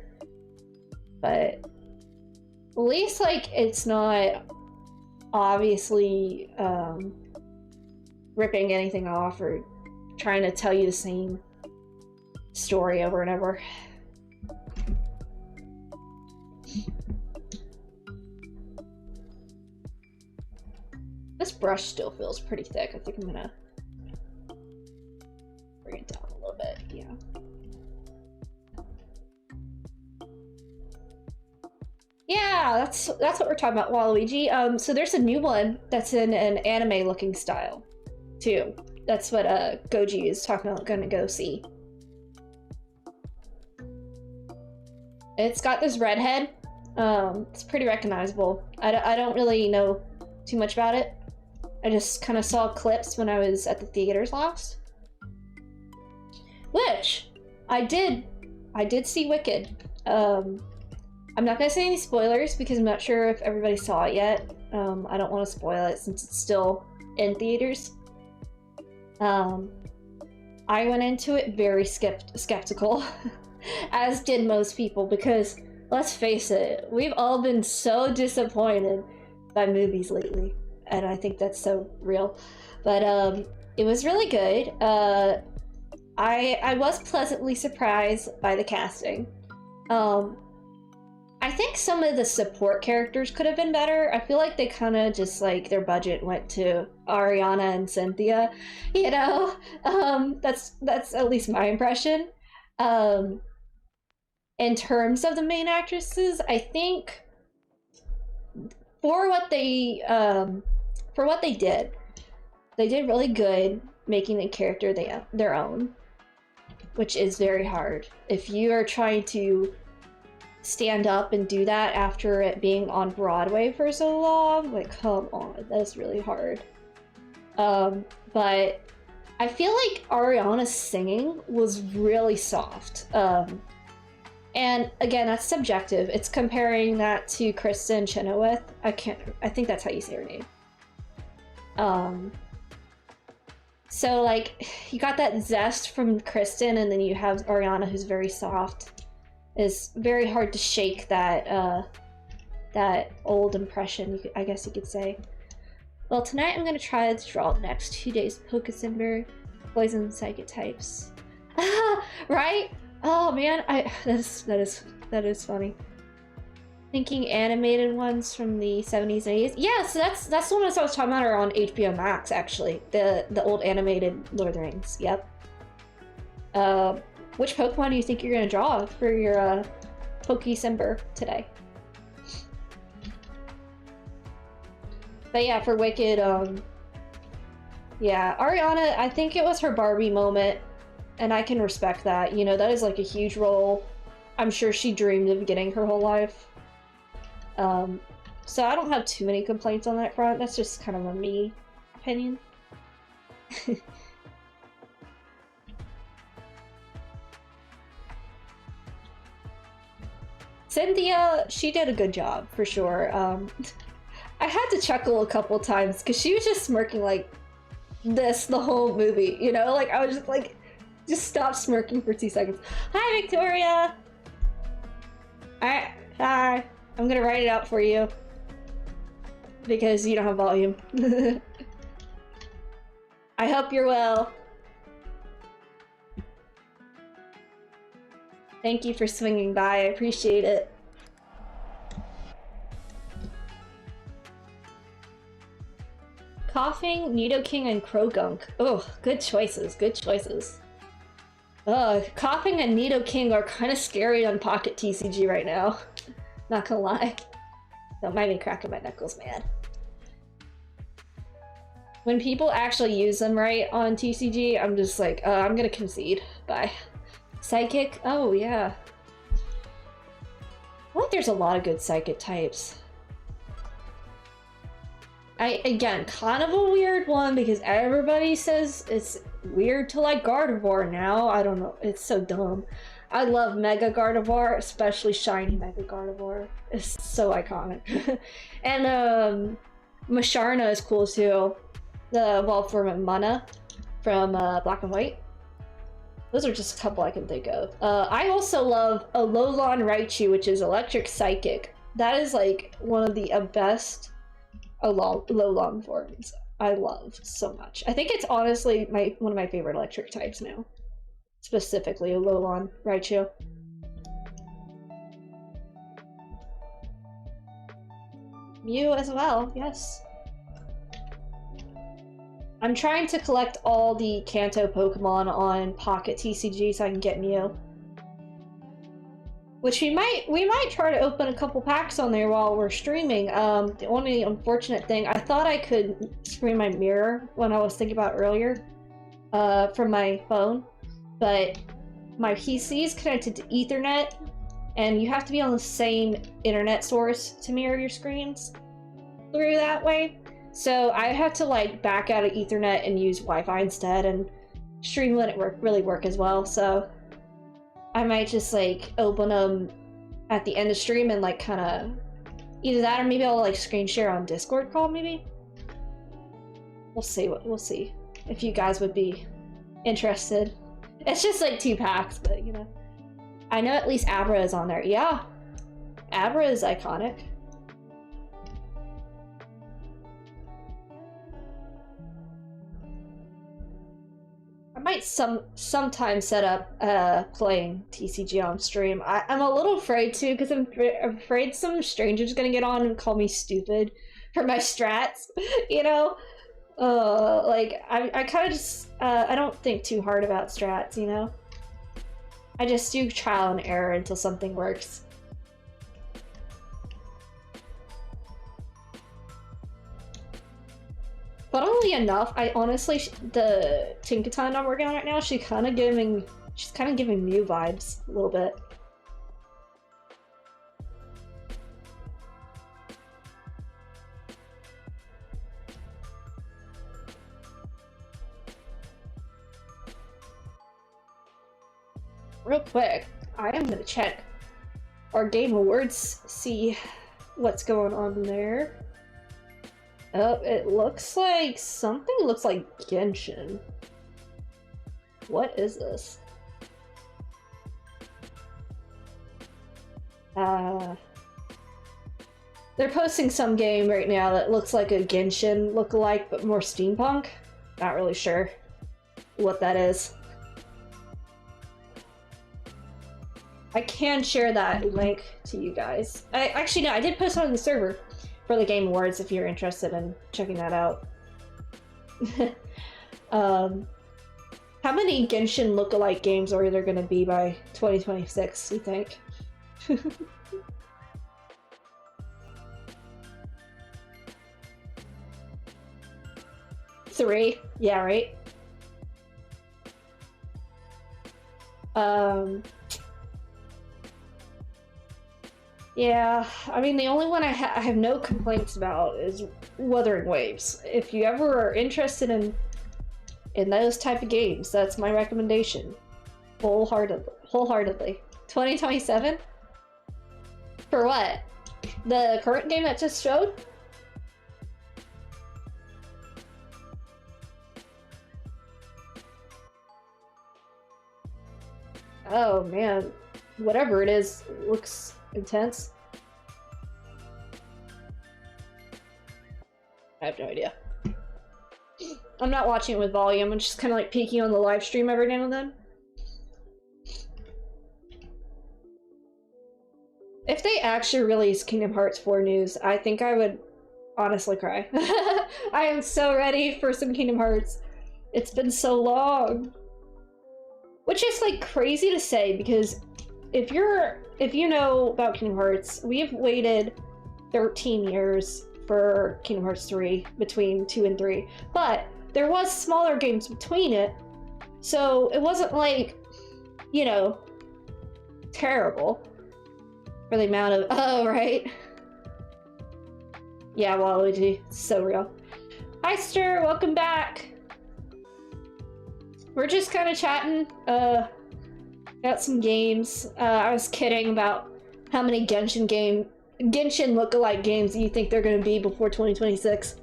But at least like it's not obviously ripping anything off or trying to tell you the same story over and over. This brush still feels pretty thick. I think I'm gonna bring it down a little bit, yeah. Yeah, that's what we're talking about, Waluigi. So there's a new one that's in an anime looking style, too. That's what Goji is talking about, gonna go see. It's got this red head. It's pretty recognizable. I don't really know too much about it. I just kind of saw clips when I was at the theaters last. Which, I did see Wicked. I'm not gonna say any spoilers because I'm not sure if everybody saw it yet. I don't want to spoil it since it's still in theaters. I went into it very skeptical, as did most people, because let's face it, we've all been so disappointed by movies lately. And I think that's so real. But it was really good. I was pleasantly surprised by the casting. I think some of the support characters could have been better. I feel like they kind of just like their budget went to Ariana and Cynthia, you know? That's at least my impression. In terms of the main actresses, I think for what they did, they did really good making the character their own, which is very hard. If you are trying to stand up and do that after it being on Broadway for so long, like, come on, that's really hard. But I feel like Ariana's singing was really soft. And again, that's subjective. It's comparing that to Kristen Chenoweth. I think that's how you say her name. So like, you got that zest from Kristen, and then you have Ariana, who's very soft. It's very hard to shake that that old impression, I guess you could say. Well, tonight I'm gonna try to draw the next 2 days of Pokémon poison psychic types. Right? Oh man, that is funny. Thinking animated ones from the 70s and 80s. Yeah, so that's the ones I was talking about are on HBO Max, actually. The old animated Lord of the Rings. Yep. Which Pokemon do you think you're gonna draw for your Pokécember today? But yeah, for Wicked, yeah, Ariana, I think it was her Barbie moment, and I can respect that. You know, that is like a huge role. I'm sure she dreamed of getting her whole life. So I don't have too many complaints on that front. That's just kind of a me opinion. Cynthia, she did a good job, for sure. I had to chuckle a couple times, because she was just smirking like this the whole movie, you know? Like, I was just like, just stop smirking for 2 seconds. Hi, Victoria! Hi. I'm gonna write it out for you. Because you don't have volume. I hope you're well. Thank you for swinging by, I appreciate it. Coughing, Nidoking, and Krogunk. Oh, good choices, good choices. Coughing and Nidoking are kind of scary on Pocket TCG right now. Not gonna lie. Don't mind me cracking my knuckles, man. When people actually use them right on TCG, I'm just like, I'm gonna concede. Bye. Psychic? Oh, yeah. I think there's a lot of good Psychic types. Again, kind of a weird one because everybody says it's weird to like Gardevoir now. I don't know. It's so dumb. I love Mega Gardevoir, especially Shiny Mega Gardevoir. It's so iconic. And Masharna is cool too. The evolved form of Mana from Black and White. Those are just a couple I can think of. I also love Alolan Raichu, which is Electric Psychic. That is like one of the best Alolan forms I love so much. I think it's honestly one of my favorite electric types now. Specifically Alolan Raichu. Mew as well, yes. I'm trying to collect all the Kanto Pokemon on Pocket TCG so I can get Mew. Which we might try to open a couple packs on there while we're streaming. The only unfortunate thing, I thought I could screen my mirror when I was thinking about earlier from my phone, but my PC is connected to Ethernet, and you have to be on the same internet source to mirror your screens through that way. So I have to like back out of Ethernet and use Wi-Fi instead, and stream wouldn't really work as well. So I might just like open them at the end of stream and like kind of either that or maybe I'll like screen share on Discord call maybe. We'll see if you guys would be interested. It's just like 2 packs, but you know. I know at least Abra is on there. Yeah, Abra is iconic. I might sometimes set up playing TCG on stream. I'm a little afraid to because I'm afraid some stranger's gonna get on and call me stupid for my strats, you know? Like I kind of just I don't think too hard about strats, you know? I just do trial and error until something works. Funnily enough, I honestly, the Tinkaton I'm working on right now, she's kind of giving Mew vibes a little bit. Real quick, I am gonna check our Game Awards, see what's going on there. Oh, it looks like something looks like Genshin. What is this? They're posting some game right now that looks like a Genshin lookalike, but more steampunk. Not really sure what that is. I can share that link to you guys. Actually, no, I did post it on the server for the Game Awards if you're interested in checking that out. How many Genshin lookalike games are there going to be by 2026, you think? 3? Yeah, right? Yeah, I mean, the only one I have no complaints about is Wuthering Waves. If you ever are interested in those type of games, that's my recommendation. Wholeheartedly. 2027? For what? The current game that just showed? Oh man, whatever it is, looks intense. I have no idea. I'm not watching it with volume, I'm just kind of like peeking on the live stream every now and then. If they actually release Kingdom Hearts 4 news, I think I would honestly cry. I am so ready for some Kingdom Hearts. It's been so long. Which is like crazy to say because if you know about Kingdom Hearts, we've waited 13 years for Kingdom Hearts 3 between 2 and 3. But there was smaller games between it. So it wasn't like, you know, terrible for the amount of oh right. Yeah, Waluigi, so real. Hi Stir, welcome back. We're just kind of chatting about some games. I was kidding about how many Genshin lookalike games you think they're going to be before 2026.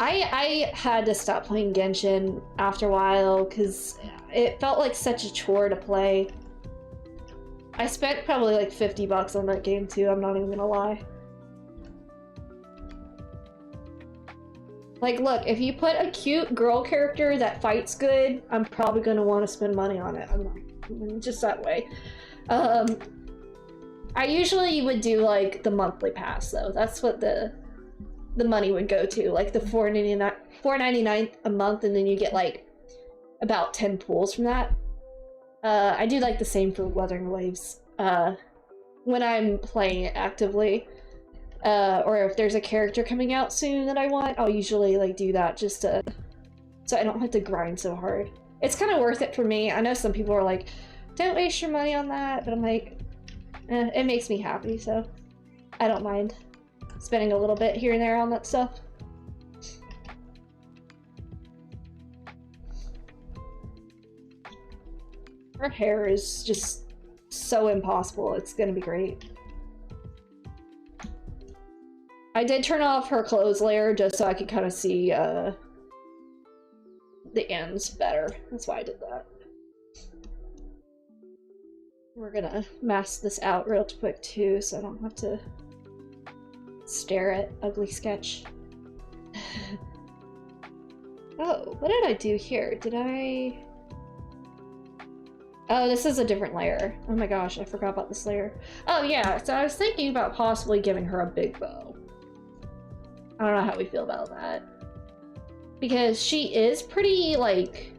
I had to stop playing Genshin after a while because it felt like such a chore to play. I spent probably like $50 on that game too, I'm not even gonna lie. Like, look, if you put a cute girl character that fights good, I'm probably gonna want to spend money on it. I'm just that way. I usually would do like the monthly pass though. That's what the money would go to, like the $4.99 a month, and then you get like about 10 pools from that. I do like the same for Wuthering Waves when I'm playing it actively. Or if there's a character coming out soon that I want, I'll usually like do that just so I don't have to grind so hard. It's kind of worth it for me. I know some people are like, don't waste your money on that, but I'm like, it makes me happy, so I don't mind spending a little bit here and there on that stuff. Her hair is just so impossible. It's gonna be great. I did turn off her clothes layer just so I could kind of see the ends better. That's why I did that. We're gonna mask this out real quick too so I don't have to stare at ugly sketch. Oh, what did I do here? Did I... Oh, this is a different layer. Oh my gosh, I forgot about this layer. Oh yeah, so I was thinking about possibly giving her a big bow. I don't know how we feel about that. Because she is pretty, like,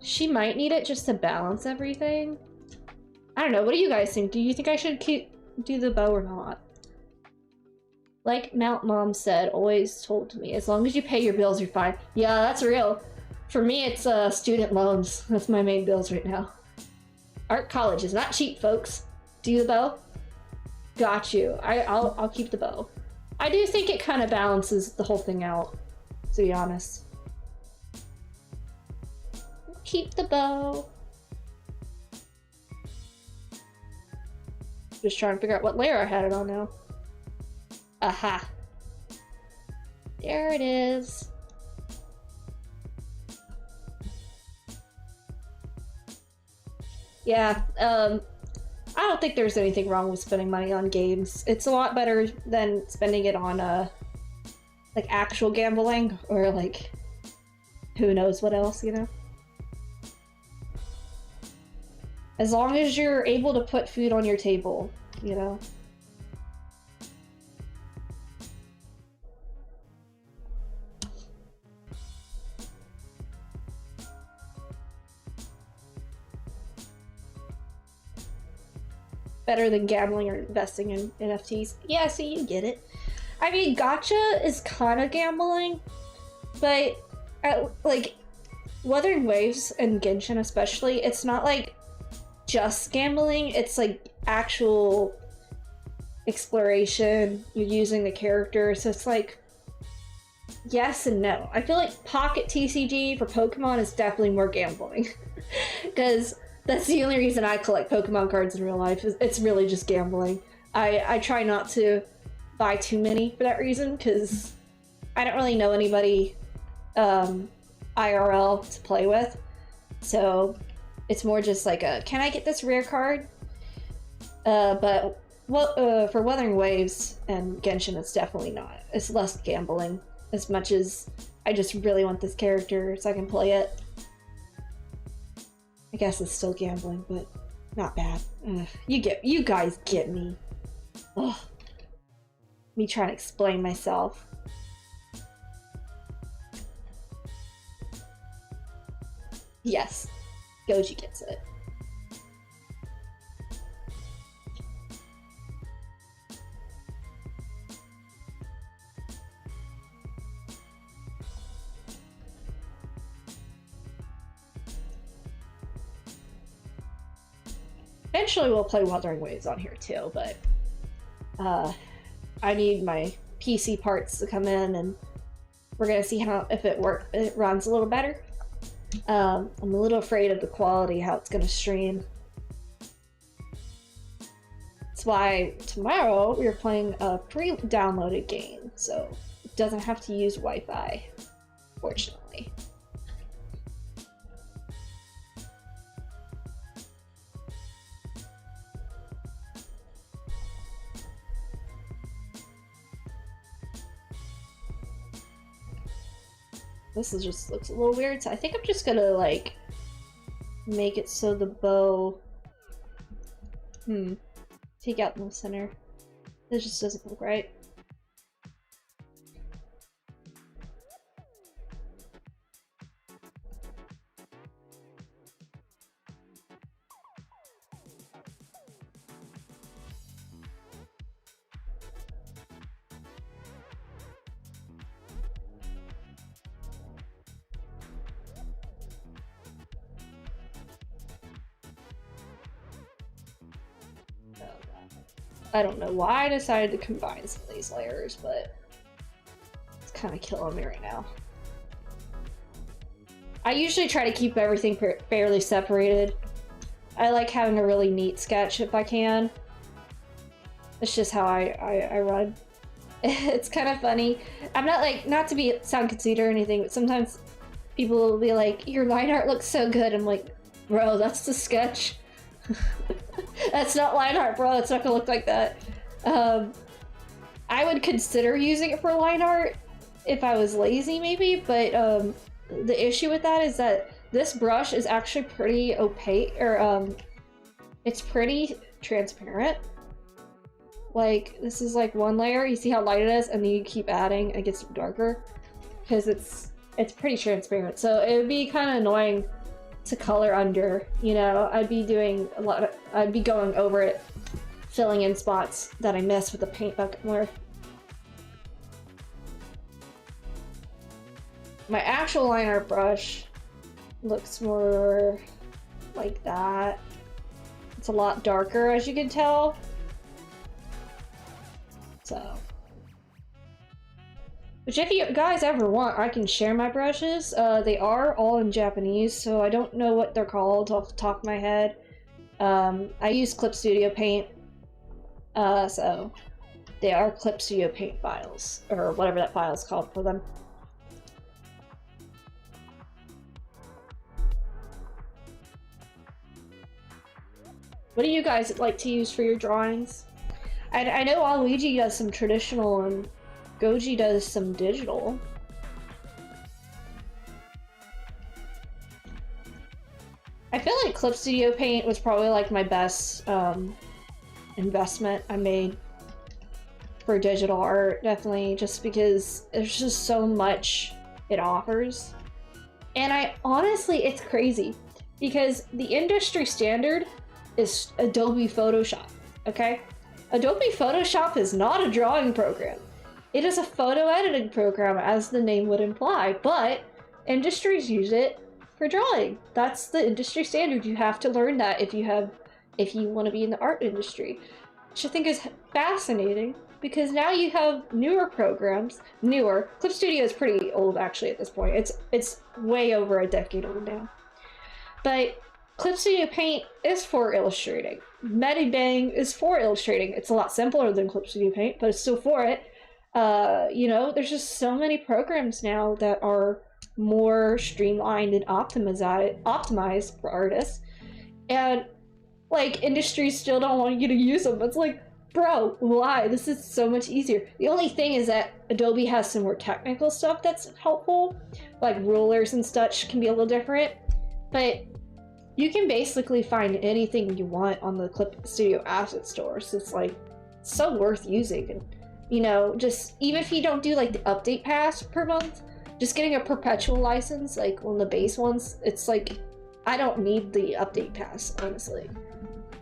She might need it just to balance everything. I don't know, what do you guys think? Do you think I should do the bow or not? Like Mount Mom said, always told me, as long as you pay your bills, you're fine. Yeah, that's real. For me, it's student loans. That's my main bills right now. Art college is not cheap, folks. Do the bow? Got you. I'll keep the bow. I do think it kind of balances the whole thing out, to be honest. Keep the bow. Just trying to figure out what layer I had it on now. Aha. There it is. Yeah, I don't think there's anything wrong with spending money on games. It's a lot better than spending it on, like, actual gambling, or, like, who knows what else, you know? As long as you're able to put food on your table, you know? Better than gambling or investing in NFTs. Yeah, so you get it. I mean, gacha is kind of gambling, but like Wuthering Waves and Genshin especially, it's not like just gambling, it's like actual exploration. You're using the character, so it's like yes and no. I feel like Pocket TCG for Pokemon is definitely more gambling because that's the only reason I collect Pokemon cards in real life. It's really just gambling. I try not to buy too many for that reason, because I don't really know anybody IRL to play with. So it's more just like a, can I get this rare card? But for Wuthering Waves and Genshin, it's definitely not. It's less gambling, as much as I just really want this character so I can play it. I guess it's still gambling, but not bad. Ugh, you guys get me. Ugh. Me trying to explain myself. Yes, Goji gets it. Eventually we'll play Wuthering Waves on here too, but I need my PC parts to come in, and we're gonna see if it runs a little better. I'm a little afraid of the quality, how it's gonna stream. That's why tomorrow we're playing a pre-downloaded game, so it doesn't have to use Wi-Fi, fortunately. This just looks a little weird, so I think I'm just gonna, like, make it so the bow... take out in the center. This just doesn't look right. I don't know why I decided to combine some of these layers, but it's kind of killing me right now. I usually try to keep everything fairly separated. I like having a really neat sketch if I can. It's just how I run. It's kind of funny. I'm not like, not to sound conceited or anything, but sometimes people will be like, your line art looks so good. I'm like, bro, that's the sketch. That's not line art, bro. It's not gonna look like that. I would consider using it for line art if I was lazy, maybe, but the issue with that is that this brush is actually pretty opaque, or it's pretty transparent. Like, this is like one layer, you see how light it is, and then you keep adding, it gets darker, because it's pretty transparent. So it would be kind of annoying to color under, you know, I'd be doing a lot of, I'd be going over it, filling in spots that I miss with the paint bucket more. My actual line art brush looks more like that. It's a lot darker, as you can tell. So, which if you guys ever want, I can share my brushes. They are all in Japanese, so I don't know what they're called off the top of my head. I use Clip Studio Paint, so they are Clip Studio Paint files, or whatever that file is called for them. What do you guys like to use for your drawings? I know Luigi does some traditional and Goji does some digital. I feel like Clip Studio Paint was probably like my best investment I made for digital art, definitely, just because there's just so much it offers. And honestly, it's crazy because the industry standard is Adobe Photoshop, okay? Adobe Photoshop is not a drawing program. It is a photo editing program, as the name would imply, but industries use it for drawing. That's the industry standard. You have to learn that if you want to be in the art industry, which I think is fascinating because now you have newer programs. Clip Studio is pretty old actually at this point. It's way over a decade old now. But Clip Studio Paint is for illustrating. Medibang is for illustrating. It's a lot simpler than Clip Studio Paint, but it's still for it. You know, there's just so many programs now that are more streamlined and optimized for artists. And, like, industries still don't want you to use them. It's like, bro, why? This is so much easier. The only thing is that Adobe has some more technical stuff that's helpful. Like, rulers and such can be a little different. But you can basically find anything you want on the Clip Studio Asset Store, so it's like so worth using. And you know, just even if you don't do like the update pass per month, just getting a perpetual license, like one of the base ones, it's like I don't need the update pass, honestly.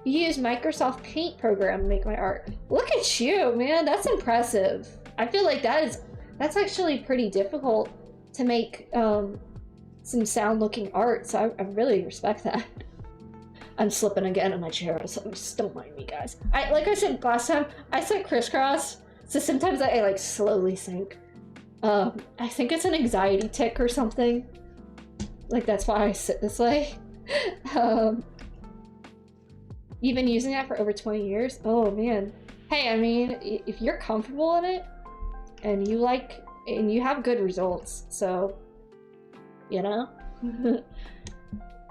You use Microsoft Paint program to make my art. Look at you, man, that's impressive. I feel like that's actually pretty difficult to make some sound looking art, so I really respect that. I'm slipping again in my chair, so just don't mind me, guys. Like I said last time, I sit crisscross, so sometimes I like slowly sink. I think it's an anxiety tick or something. Like that's why I sit this way. You've been using that for over 20 years? Oh man. Hey, I mean, if you're comfortable in it, and you have good results, so you know?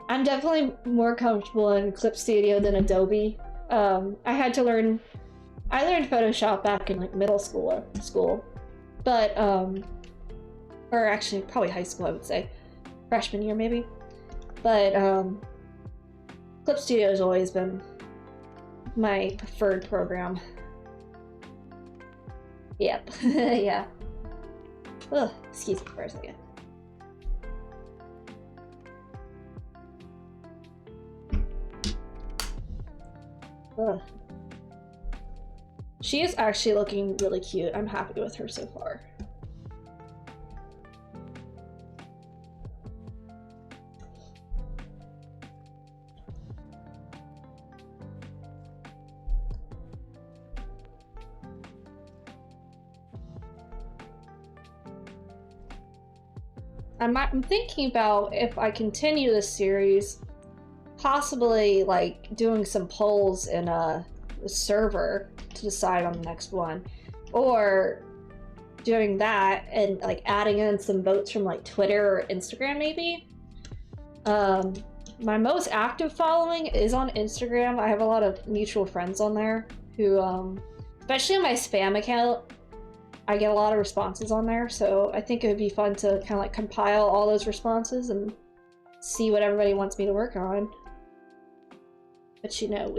I'm definitely more comfortable in Clip Studio than Adobe. I learned Photoshop back in like middle school, but or actually probably high school, I would say, freshman year maybe. But Clip Studio has always been my preferred program. Yep. Yeah. Ugh, excuse me for a second. Ugh. She is actually looking really cute. I'm happy with her so far. I'm thinking about if I continue this series, possibly like doing some polls in a server to decide on the next one, or doing that and like adding in some votes from like Twitter or Instagram maybe. My most active following is on Instagram. I have a lot of mutual friends on there who, especially on my spam account, I get a lot of responses on there, so I think it would be fun to kind of like compile all those responses and see what everybody wants me to work on. But you know,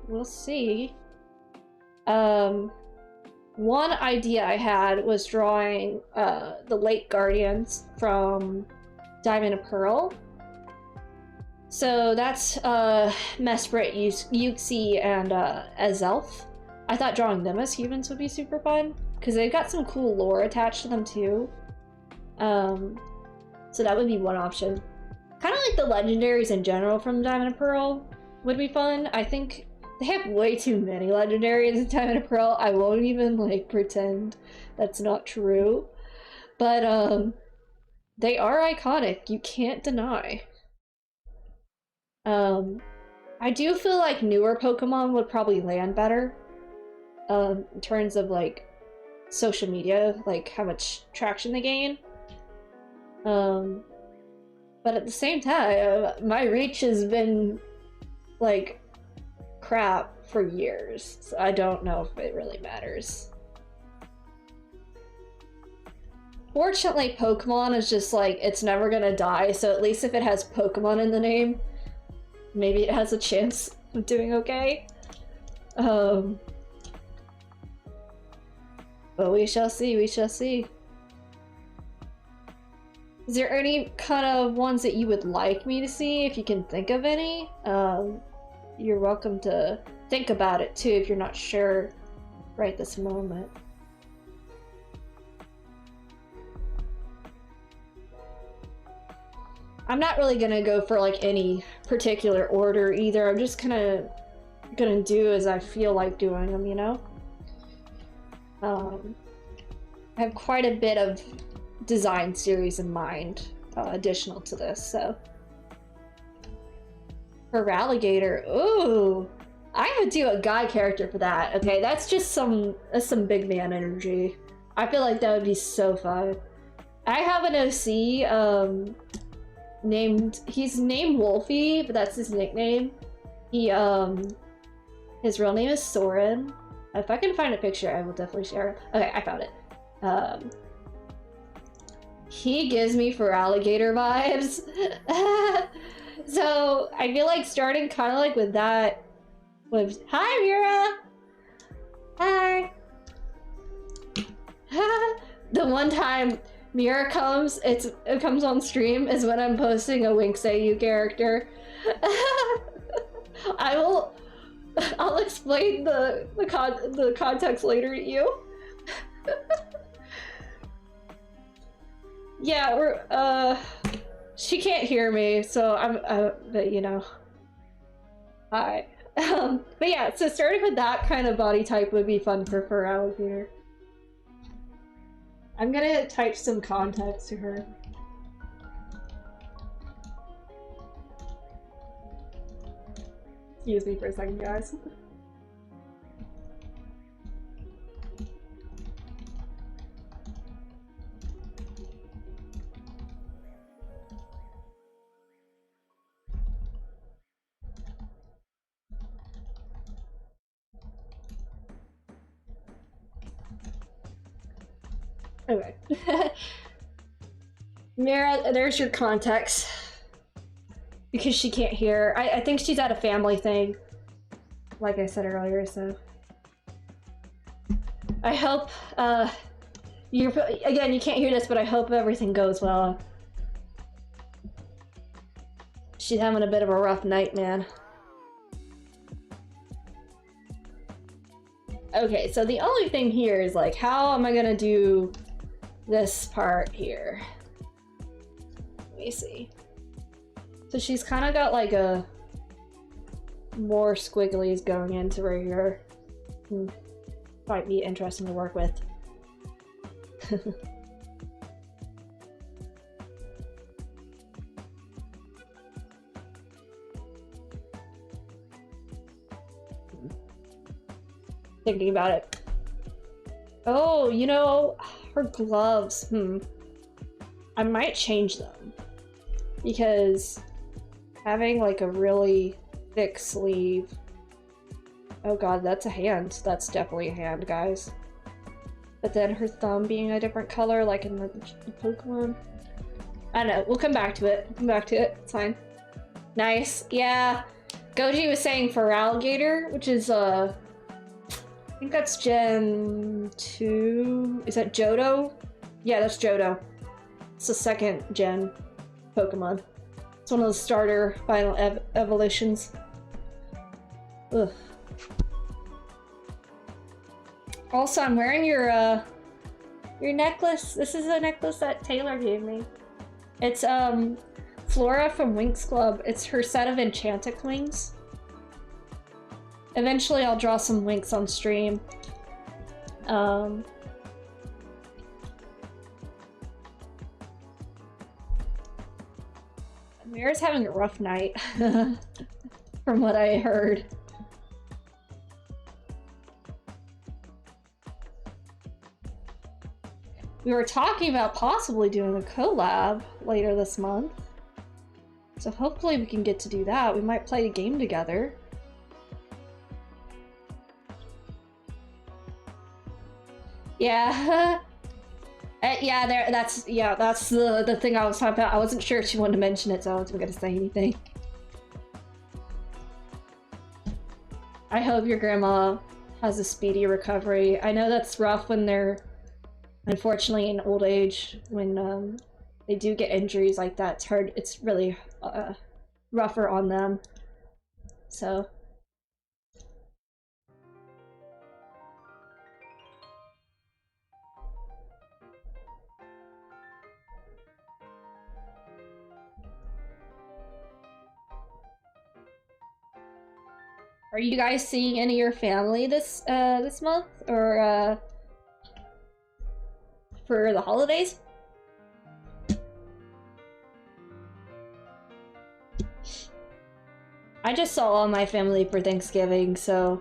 we'll see. One idea I had was drawing the Lake Guardians from Diamond and Pearl. So that's Mesprit, Yuxi, and Azelf. I thought drawing them as humans would be super fun, because they've got some cool lore attached to them too. So that would be one option. Kind of like the legendaries in general from Diamond and Pearl would be fun. I think they have way too many legendaries in Diamond and Pearl. I won't even like pretend that's not true. But they are iconic, you can't deny. I do feel like newer Pokemon would probably land better. In terms of like social media, like how much traction they gain. But at the same time, my reach has been like crap for years, so I don't know if it really matters. Fortunately, Pokemon is just like, it's never gonna die, so at least if it has Pokemon in the name, maybe it has a chance of doing okay. But we shall see, we shall see. Is there any kind of ones that you would like me to see, if you can think of any? You're welcome to think about it too if you're not sure right this moment. I'm not really gonna go for like any particular order either. I'm just kinda gonna do as I feel like doing them, you know? I have quite a bit of design series in mind, additional to this, so. For Ralligator, ooh! I would do a guy character for that, okay? That's just that's some big man energy. I feel like that would be so fun. I have an OC, he's named Wolfie, but that's his nickname. His real name is Soren. If I can find a picture, I will definitely share it. Okay, I found it. He gives me for alligator vibes. So I feel like starting kind of like with that. Hi, Mira. Hi. The one time Mira comes, it comes on stream is when I'm posting a Winx character. I'll explain the context later to you. Yeah, she can't hear me, so but you know. Hi. But yeah, so starting with that kind of body type would be fun for alligator. I'm gonna type some context to her. Excuse me for a second, guys. Okay. Mira, there's your context. Because she can't hear. I think she's at a family thing. Like I said earlier, so. I hope, again, you can't hear this, but I hope everything goes well. She's having a bit of a rough night, man. Okay, so the only thing here is like, how am I gonna do this part here? Let me see. So she's kind of got like a more squigglies going into right here. Might be interesting to work with. Thinking about it. Oh, you know, her gloves. I might change them. Because having like a really thick sleeve. Oh god, that's a hand. That's definitely a hand, guys. But then her thumb being a different color, like in the Pokemon. I don't know. We'll come back to it. Come back to it. It's fine. Nice. Yeah. Goji was saying for alligator, which is I think that's Gen 2. Is that Johto? Yeah, that's Johto. It's the second gen Pokemon. It's one of the starter final evolutions. Ugh. Also, I'm wearing your necklace. This is a necklace that Taylor gave me. It's Flora from Winx Club. It's her set of Enchantic wings. Eventually I'll draw some Winx on stream. Mira's having a rough night, from what I heard. We were talking about possibly doing a collab later this month. So hopefully we can get to do that. We might play a game together. Yeah. Yeah, that's the thing I was talking about. I wasn't sure if she wanted to mention it, so I wasn't gonna say anything. I hope your grandma has a speedy recovery. I know that's rough when they're unfortunately in old age, when they do get injuries like that. It's hard. It's really rougher on them. So. Are you guys seeing any of your family this month, or for the holidays? I just saw all my family for Thanksgiving, so,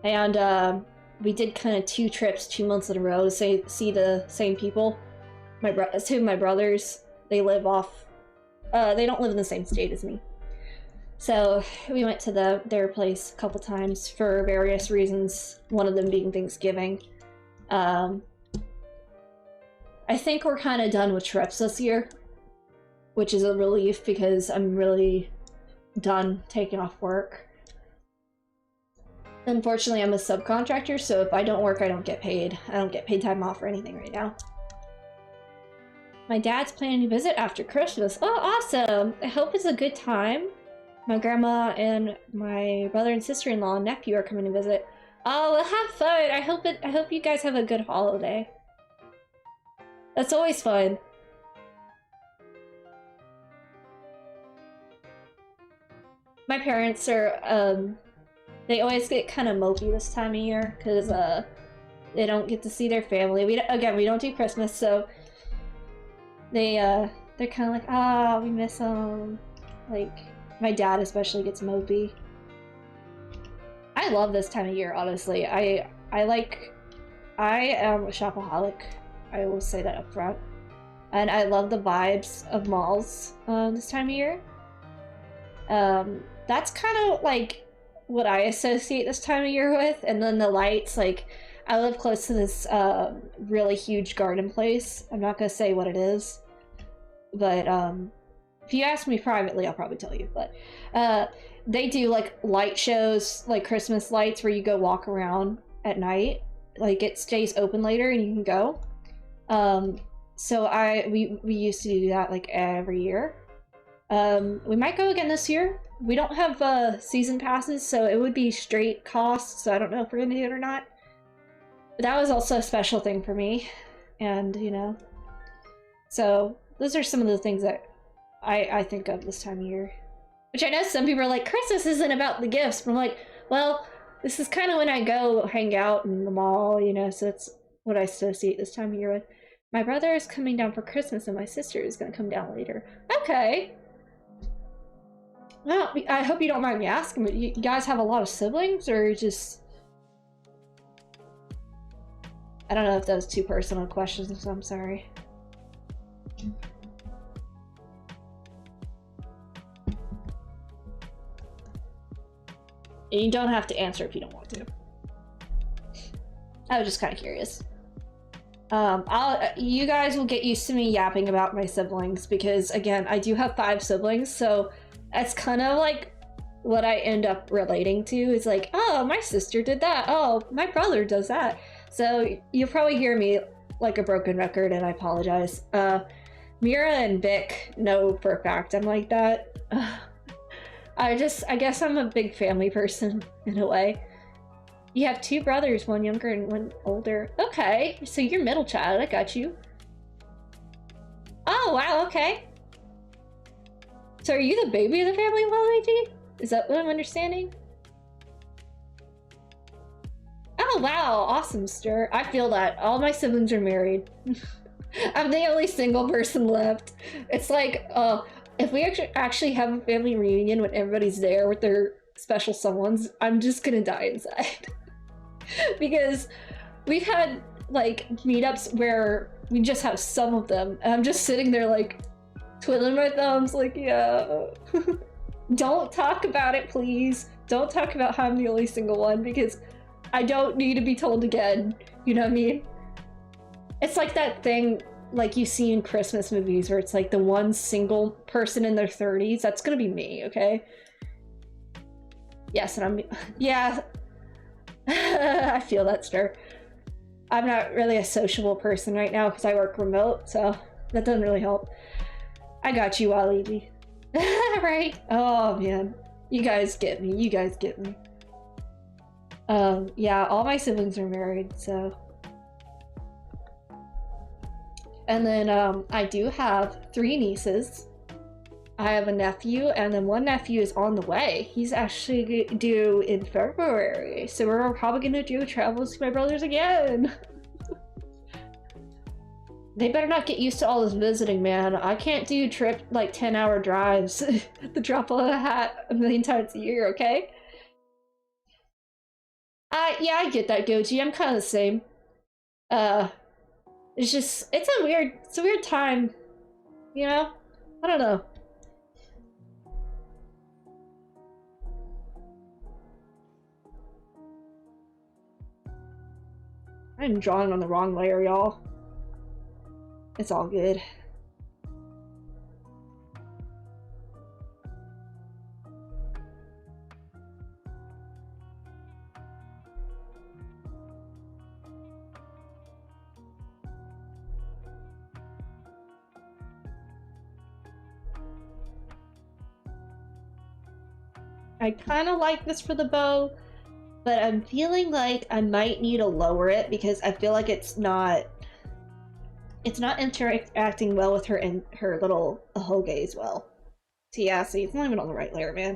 and we did kind of 2 trips 2 months in a row to see the same people. Two of my brothers, they live off, they don't live in the same state as me. So we went to their place a couple times for various reasons, one of them being Thanksgiving. I think we're kind of done with trips this year, which is a relief because I'm really done taking off work. Unfortunately, I'm a subcontractor, so if I don't work, I don't get paid. I don't get paid time off or anything right now. My dad's planning to visit after Christmas. Oh, awesome! I hope it's a good time. My grandma and my brother and sister-in-law and nephew are coming to visit. Oh, well, have fun! I hope you guys have a good holiday. That's always fun. My parents are, they always get kind of mopey this time of year, because, they don't get to see their family. We don't do Christmas, so they're kind of like, ah, we miss them. Like, my dad especially gets mopey. I love this time of year, honestly. I am a shopaholic. I will say that up front. And I love the vibes of malls this time of year. That's kind of like what I associate this time of year with. And then the lights, like, I live close to this really huge garden place. I'm not gonna say what it is, but if you ask me privately, I'll probably tell you. But they do like light shows, like Christmas lights, where you go walk around at night. Like, it stays open later and you can go. So we used to do that like every year. We might go again this year. We don't have season passes, so it would be straight costs, so I don't know if we're gonna do it or not. But that was also a special thing for me, and you know, so those are some of the things that I think of this time of year. Which I know some people are like, Christmas isn't about the gifts, but I'm like, well, this is kind of when I go hang out in the mall, you know, so that's what I associate this time of year with. My brother is coming down for Christmas and my sister is going to come down later. Okay. Well, I hope you don't mind me asking, but you guys have a lot of siblings, or just... I don't know if that was 2 personal questions, so I'm sorry. And you don't have to answer if you don't want to. I was just kind of curious. You guys will get used to me yapping about my siblings, because again, I do have 5 siblings, so that's kind of like what I end up relating to. Is like, oh, my sister did that. Oh, my brother does that. So you'll probably hear me like a broken record, and I apologize. Mira and Vic know for a fact I'm like that. I guess I'm a big family person in a way. You have two brothers, one younger and one older. Okay, so you're middle child, I got you. Oh, wow, okay. So are you the baby of the family, Waluigi? Is that what I'm understanding? Oh, wow, awesome, Stir. I feel that. All my siblings are married. I'm the only single person left. It's like, if we actually have a family reunion when everybody's there with their special someones, I'm just gonna die inside. Because we've had, like, meetups where we just have some of them, and I'm just sitting there, like, twiddling my thumbs, like, yeah. Don't talk about it, please. Don't talk about how I'm the only single one, because I don't need to be told again. You know what I mean? It's like that thing like you see in Christmas movies where it's like the one single person in their 30s. That's gonna be me, okay? Yes, and I'm... Yeah. I feel that, Stir. I'm not really a sociable person right now because I work remote, so that doesn't really help. I got you, Waluigi. Right? Oh, man. You guys get me. You guys get me. Yeah, all my siblings are married, so... And then, I do have 3 nieces. I have a nephew, and then one nephew is on the way. He's actually due in February, so we're probably gonna do travels to my brothers again. They better not get used to all this visiting, man. I can't do trip like 10-hour drives the drop of a hat a million times a year, okay? Yeah, I get that, Goji. I'm kind of the same. It's just, it's a weird time, you know? I don't know. I'm drawing on the wrong layer, y'all. It's all good. I kind of like this for the bow, but I'm feeling like I might need to lower it because I feel like it's not interacting well with her and her little ahoge as well. So yeah, see, it's not even on the right layer, man.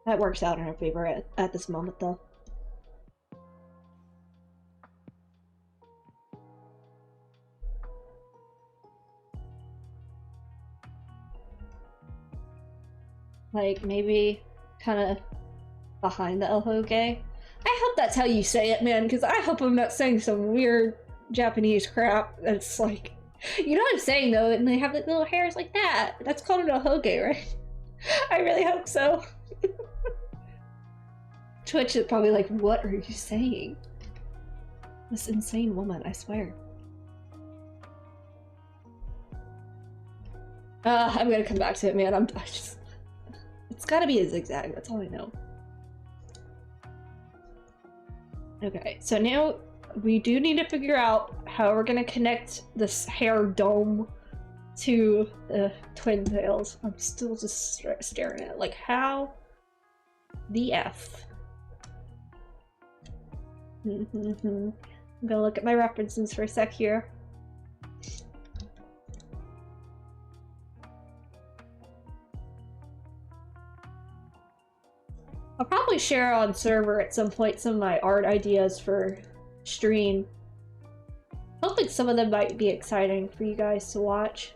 That works out in her favor at this moment, though. Like, maybe kind of behind the ahoge. I hope that's how you say it, man, because I hope I'm not saying some weird Japanese crap that's like... You know what I'm saying, though, and they have like little hairs like that. That's called an ahoge, right? I really hope so. Twitch is probably like, what are you saying? This insane woman, I swear. I'm gonna come back to it, man. I just... It's gotta be a zigzag, that's all I know. Okay, so now we do need to figure out how we're gonna connect this hair dome to the twin tails. I'm still just staring at it, like, how the F? I'm gonna look at my references for a sec here. I'll probably share on server at some point some of my art ideas for stream. Hopefully some of them might be exciting for you guys to watch.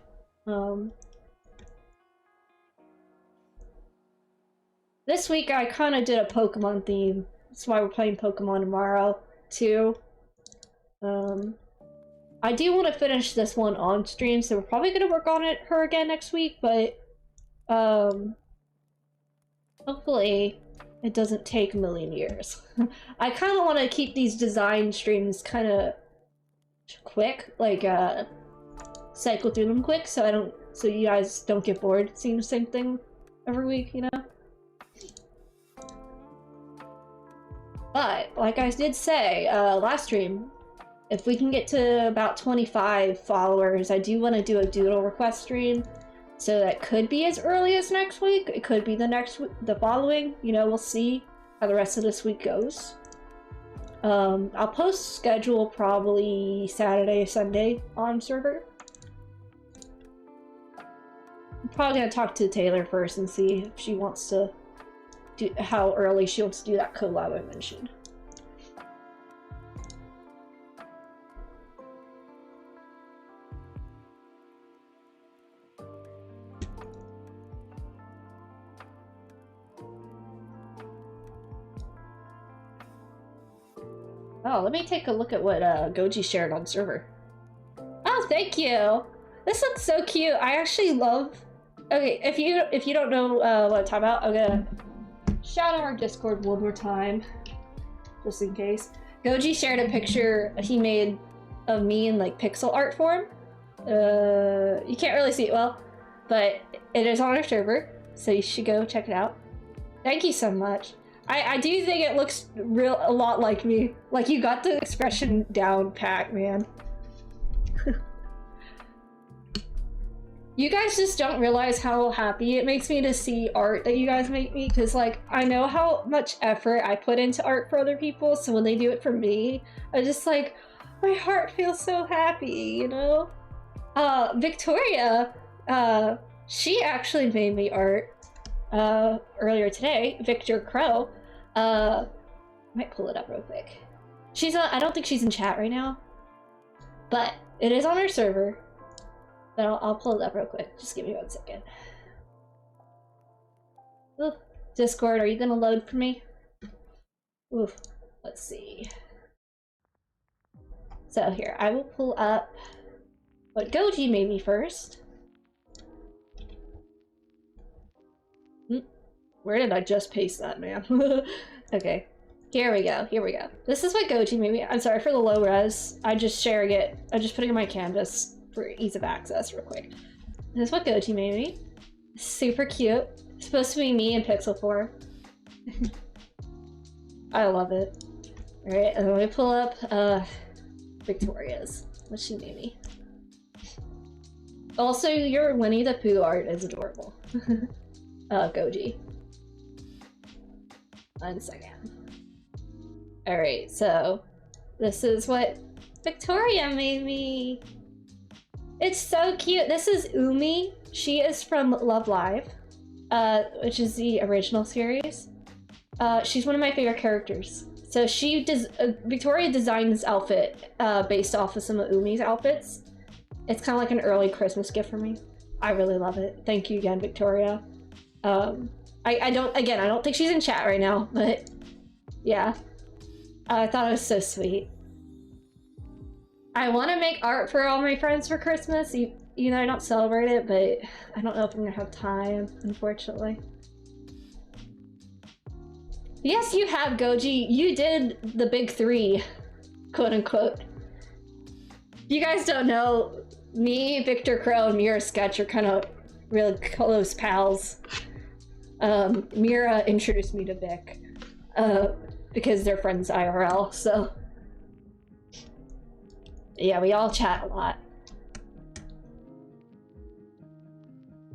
This week I kind of did a Pokemon theme. That's why we're playing Pokemon tomorrow, too. I do want to finish this one on stream, so we're probably going to work on her again next week, but hopefully it doesn't take a million years. I kind of want to keep these design streams kind of quick, like cycle through them quick, so you guys don't get bored seeing the same thing every week, you know? But like I did say last stream, if we can get to about 25 followers, I do want to do a doodle request stream. So that could be as early as next week. It could be the following. You know, we'll see how the rest of this week goes. I'll post schedule probably Saturday, Sunday on server. I'm probably gonna talk to Taylor first and see if she wants to do how early she wants to do that collab I mentioned. Oh, let me take a look at what Goji shared on server. Oh, thank you. This looks so cute. I actually love. Okay, if you don't know what I'm talking about, I'm gonna shout out our Discord one more time, just in case. Goji shared a picture he made of me in like pixel art form. You can't really see it well, but it is on our server, so you should go check it out. Thank you so much. I do think it looks a lot like me. Like, you got the expression down pat, man. You guys just don't realize how happy it makes me to see art that you guys make me, because, like, I know how much effort I put into art for other people, so when they do it for me, I just, like, my heart feels so happy, you know? Victoria, she actually made me art earlier today. Victor Crow. Might pull it up real quick. She's not, I don't think she's in chat right now, but it is on our server. But I'll pull it up real quick. Just give me 1 second. Ooh, Discord, are you gonna load for me? Oof, let's see. So here, I will pull up what Goji made me first. Where did I just paste that, man? Okay, here we go, here we go. This is what Goji made me. I'm sorry for the low res. I'm just sharing it. I'm just putting it in my canvas for ease of access real quick. This is what Goji made me. Super cute. It's supposed to be me in pixel form. I love it. Alright, and let me pull up Victoria's. What she made me. Also, your Winnie the Pooh art is adorable. Goji. 1 second. Alright, so this is what Victoria made me. It's so cute. This is Umi. She is from Love Live, which is the original series. She's one of my favorite characters. So Victoria designed this outfit based off of some of Umi's outfits. It's kind of like an early Christmas gift for me. I really love it. Thank you again, Victoria. I don't think she's in chat right now, but yeah. I thought it was so sweet. I want to make art for all my friends for Christmas. You know, I don't celebrate it, but I don't know if I'm gonna have time, unfortunately. Yes, you have, Goji. You did the big three, quote unquote. You guys don't know, me, Victor Crow, and Mira Sketch are kind of really close pals. Mira introduced me to Vic because they're friends IRL, so yeah, we all chat a lot.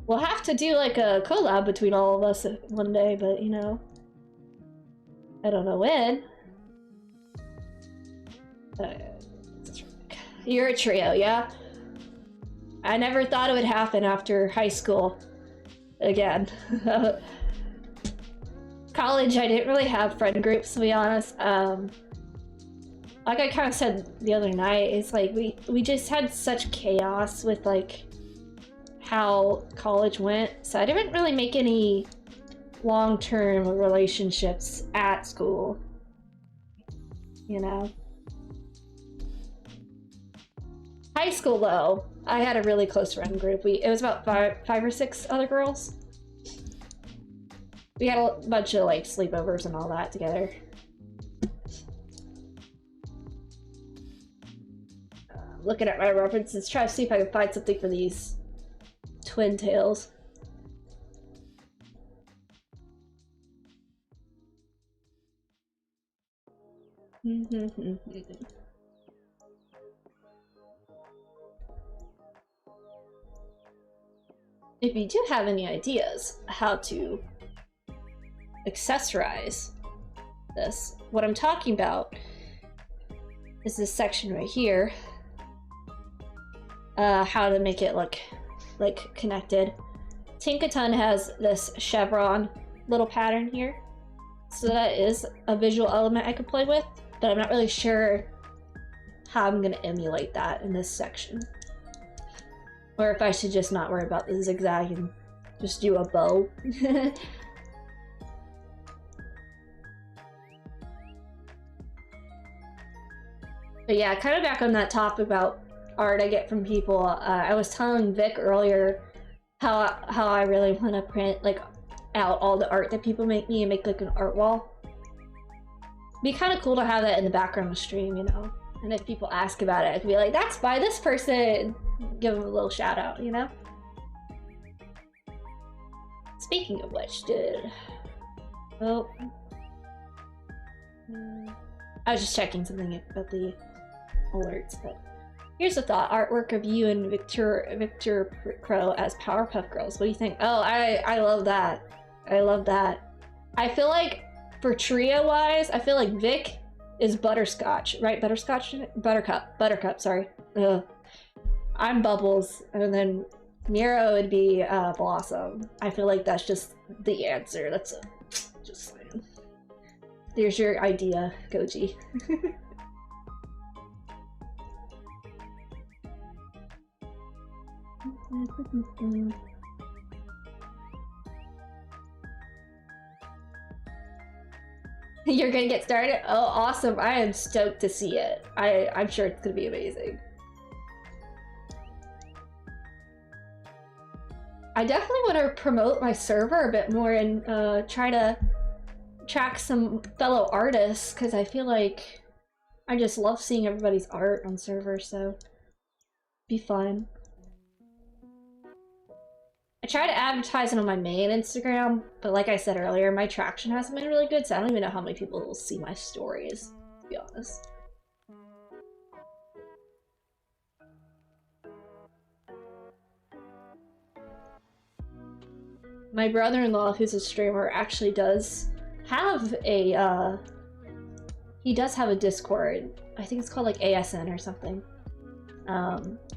We'll have to do like a collab between all of us one day, but you know, I don't know when. You're a trio, yeah? I never thought it would happen after high school. Again. College, I didn't really have friend groups, to be honest. Like I kind of said the other night, it's like we just had such chaos with like how college went, so I didn't really make any long-term relationships at school, you know. High school though, I had a really close friend group. It was about five or six other girls. We had a bunch of like sleepovers and all that together. Looking at my references, try to see if I can find something for these twin tails. if you do have any ideas how to accessorize this, what I'm talking about is this section right here. How to make it look like connected. Tinkaton has this chevron little pattern here, so that is a visual element I could play with, but I'm not really sure how I'm gonna emulate that in this section. Or if I should just not worry about the zigzag and just do a bow. But yeah, kind of back on that topic about art I get from people, I was telling Vic earlier how I really want to print like out all the art that people make me and make like an art wall. Be kind of cool to have that in the background of the stream, you know? And if people ask about it, I could be like, that's by this person! Give them a little shout out, you know? Speaking of which, oh. I was just checking something about the alerts, but here's a thought. Artwork of you and Victor Crow as Powerpuff Girls. What do you think? Oh, I love that. I love that. I feel like for trio wise, I feel like Vic is Butterscotch, right? Buttercup, sorry. Ugh. I'm Bubbles, and then Miro would be Blossom. I feel like that's just the answer. That's just saying. There's your idea, Goji. You're gonna get started? Oh, awesome. I am stoked to see it. I'm sure it's gonna be amazing. I definitely want to promote my server a bit more and try to track some fellow artists, because I feel like I just love seeing everybody's art on server, so be fun. I try to advertise it on my main Instagram, but like I said earlier, my traction hasn't been really good, so I don't even know how many people will see my stories, to be honest. My brother-in-law, who's a streamer, actually does have a, he does have a Discord. I think it's called like ASN or something.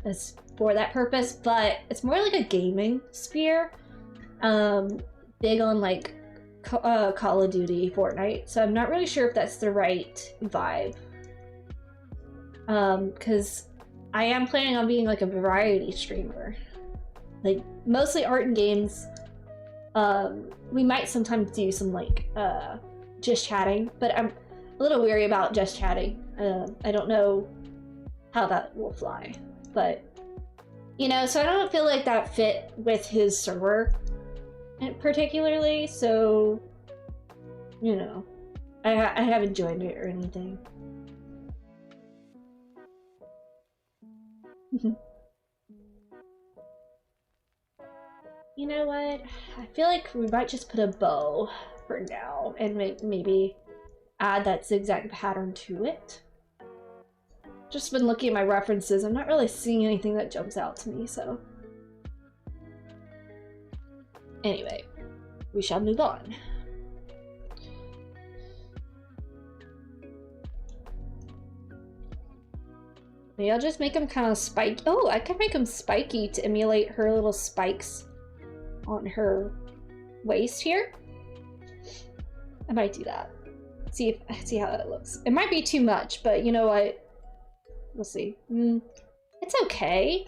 It's for that purpose, but it's more like a gaming sphere. Big on like Call of Duty, Fortnite, so I'm not really sure if that's the right vibe. Because I am planning on being like a variety streamer. Like, mostly art and games. We might sometimes do some like just chatting, but I'm a little weary about just chatting. I don't know how that will fly, but you know, so I don't feel like that fit with his server particularly, so you know, I haven't joined it or anything. You know what? I feel like we might just put a bow for now and maybe add that zigzag pattern to it. Just been looking at my references. I'm not really seeing anything that jumps out to me, so. Anyway, we shall move on. Maybe I'll just make them kind of spiky. Oh, I can make them spiky to emulate her little spikes on her waist here. I might do that. See how that looks. It might be too much, but you know what? We'll see. It's okay.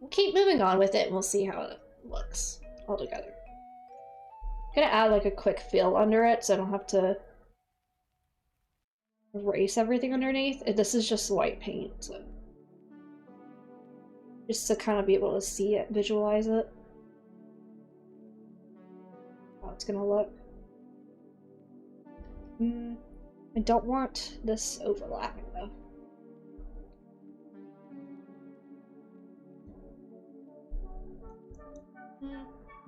We'll keep moving on with it and we'll see how it looks all together. I'm gonna add like a quick fill under it so I don't have to erase everything underneath. This is just white paint, so just to kind of be able to see it, visualize it. How it's gonna look. I don't want this overlapping though.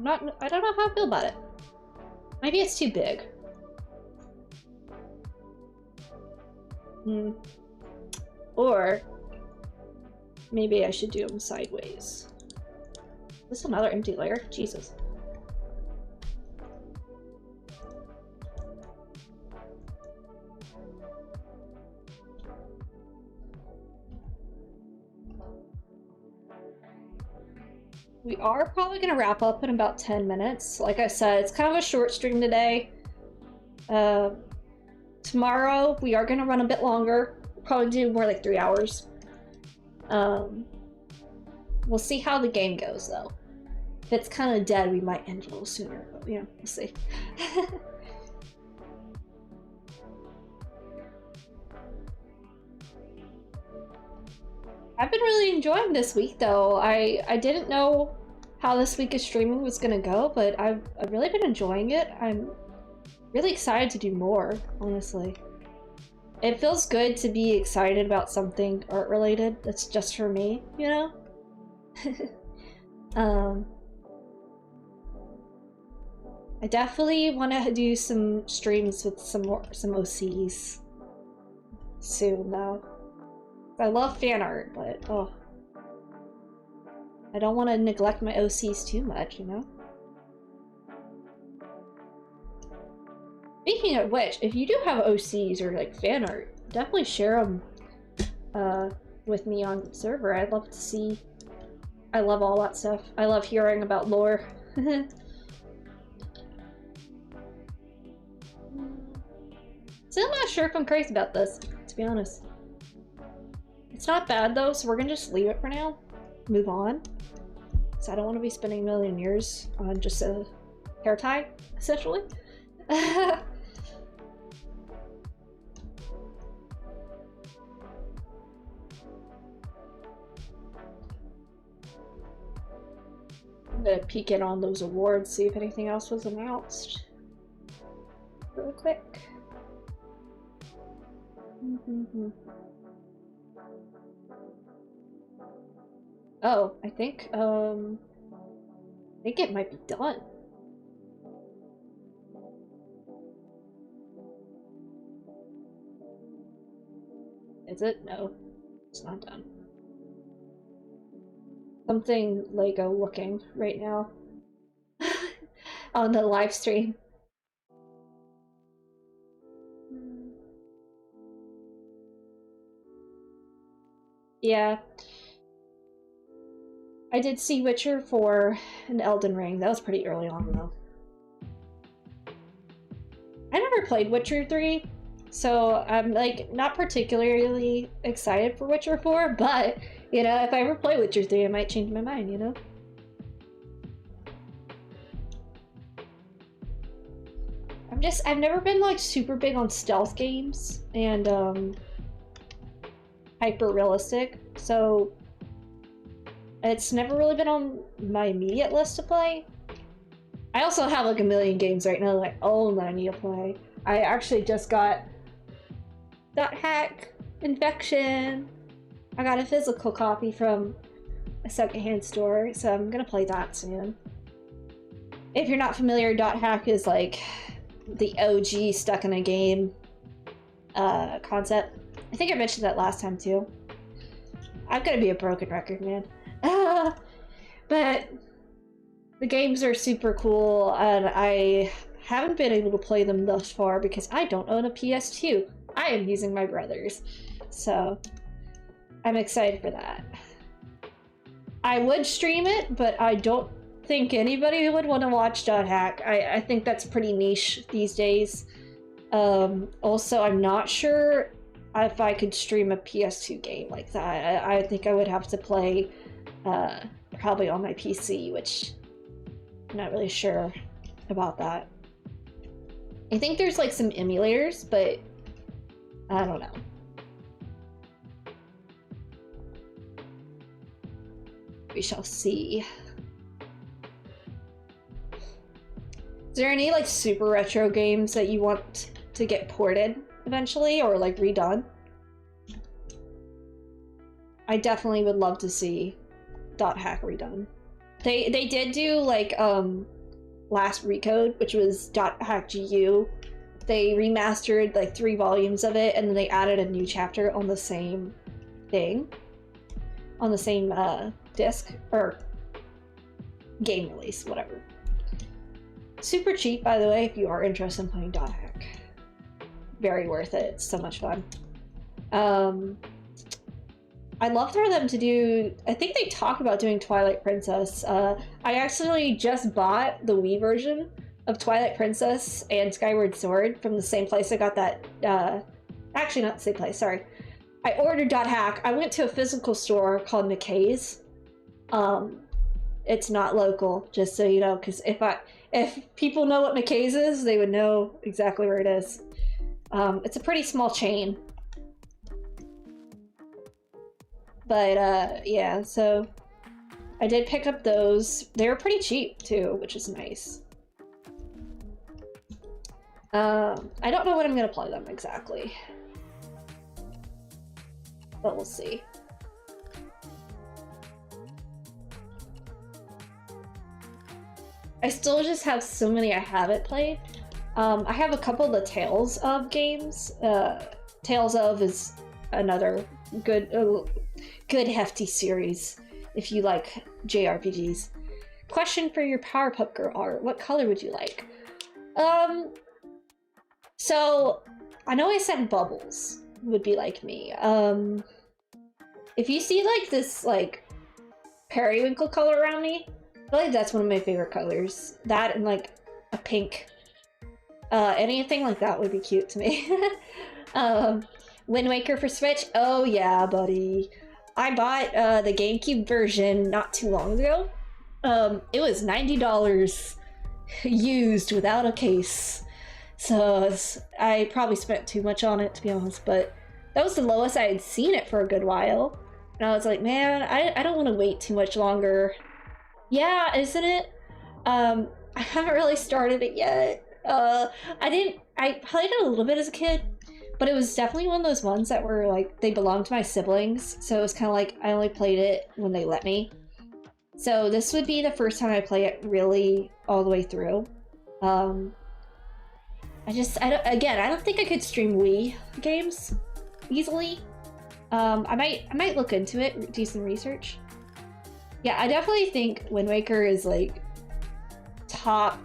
I don't know how I feel about it. Maybe it's too big. Or maybe I should do them sideways. Is this another empty layer? Jesus. We are probably going to wrap up in about 10 minutes. Like I said, it's kind of a short stream today. Tomorrow, we are going to run a bit longer. We'll probably do more like 3 hours. We'll see how the game goes, though. If it's kind of dead, we might end a little sooner. But, yeah, we'll see. I've been really enjoying this week, though. I didn't know how this week of streaming was gonna go, but I've really been enjoying it. I'm really excited to do more, honestly. It feels good to be excited about something art-related that's just for me, you know? I definitely want to do some streams with some OCs soon, though. I love fan art, but oh, I don't want to neglect my OCs too much, you know? Speaking of which, if you do have OCs or like fan art, definitely share them with me on the server. I'd love to see. I love all that stuff. I love hearing about lore. Still not sure if I'm crazy about this, to be honest. It's not bad though, so we're gonna just leave it for now. Move on. So I don't want to be spending a million years on just a hair tie, essentially. I'm gonna peek in on those awards, see if anything else was announced. Real quick. Oh, I think it might be done. Is it? No, it's not done. Something Lego looking right now on the live stream. Yeah. I did see Witcher 4 and Elden Ring. That was pretty early on, though. I never played Witcher 3, so I'm, like, not particularly excited for Witcher 4, but, you know, if I ever play Witcher 3, I might change my mind, you know? I've never been, like, super big on stealth games, and, hyper-realistic, so it's never really been on my immediate list to play. I also have like a million games right now like, oh, that I need to play. I actually just got .hack Infection. I got a physical copy from a secondhand store, so I'm gonna play that soon. If you're not familiar, .hack is like the OG stuck in a game concept. I think I mentioned that last time too. I'm gonna be a broken record, man. But the games are super cool, and I haven't been able to play them thus far because I don't own a PS2. I am using my brother's, so I'm excited for that. I would stream it, but I don't think anybody would want to watch .hack. I think that's pretty niche these days. Also, I'm not sure if I could stream a PS2 game like that. I think I would have to play probably on my PC, which I'm not really sure about that. I think there's like some emulators, but I don't know. We shall see. Is there any like super retro games that you want to get ported eventually or like redone? I definitely would love to see .hack redone. They did do like Last Recode, which was .hack GU. They remastered like 3 volumes of it, and then they added a new chapter on the same thing. on the same disc or game release, whatever. Super cheap, by the way, if you are interested in playing .hack. Very worth it. It's so much fun. I'd love for them to do... I think they talk about doing Twilight Princess. I actually just bought the Wii version of Twilight Princess and Skyward Sword from the same place I got that... actually, not the same place, sorry. I ordered .hack. I went to a physical store called McKay's. It's not local, just so you know, because if people know what McKay's is, they would know exactly where it is. It's a pretty small chain. But, yeah, so I did pick up those. They were pretty cheap, too, which is nice. I don't know when I'm going to play them exactly. But we'll see. I still just have so many I haven't played. I have a couple of the Tales of games. Tales of is another good hefty series if you like JRPGs. Question for your Powerpuff Girl art. What color would you like? So I know I said Bubbles would be like me. If you see like this like periwinkle color around me, I feel like that's one of my favorite colors. That and like a pink. Anything like that would be cute to me. Wind Waker for Switch? Oh yeah, buddy. I bought the GameCube version not too long ago. It was $90 used without a case. So I probably spent too much on it, to be honest, but that was the lowest I had seen it for a good while. And I was like, man, I don't want to wait too much longer. Yeah, isn't it? I haven't really started it yet. I played it a little bit as a kid, but it was definitely one of those ones that were like, they belonged to my siblings, so it was kind of like, I only played it when they let me. So this would be the first time I play it really all the way through. I don't think I could stream Wii games easily. I might look into it, do some research. Yeah, I definitely think Wind Waker is like top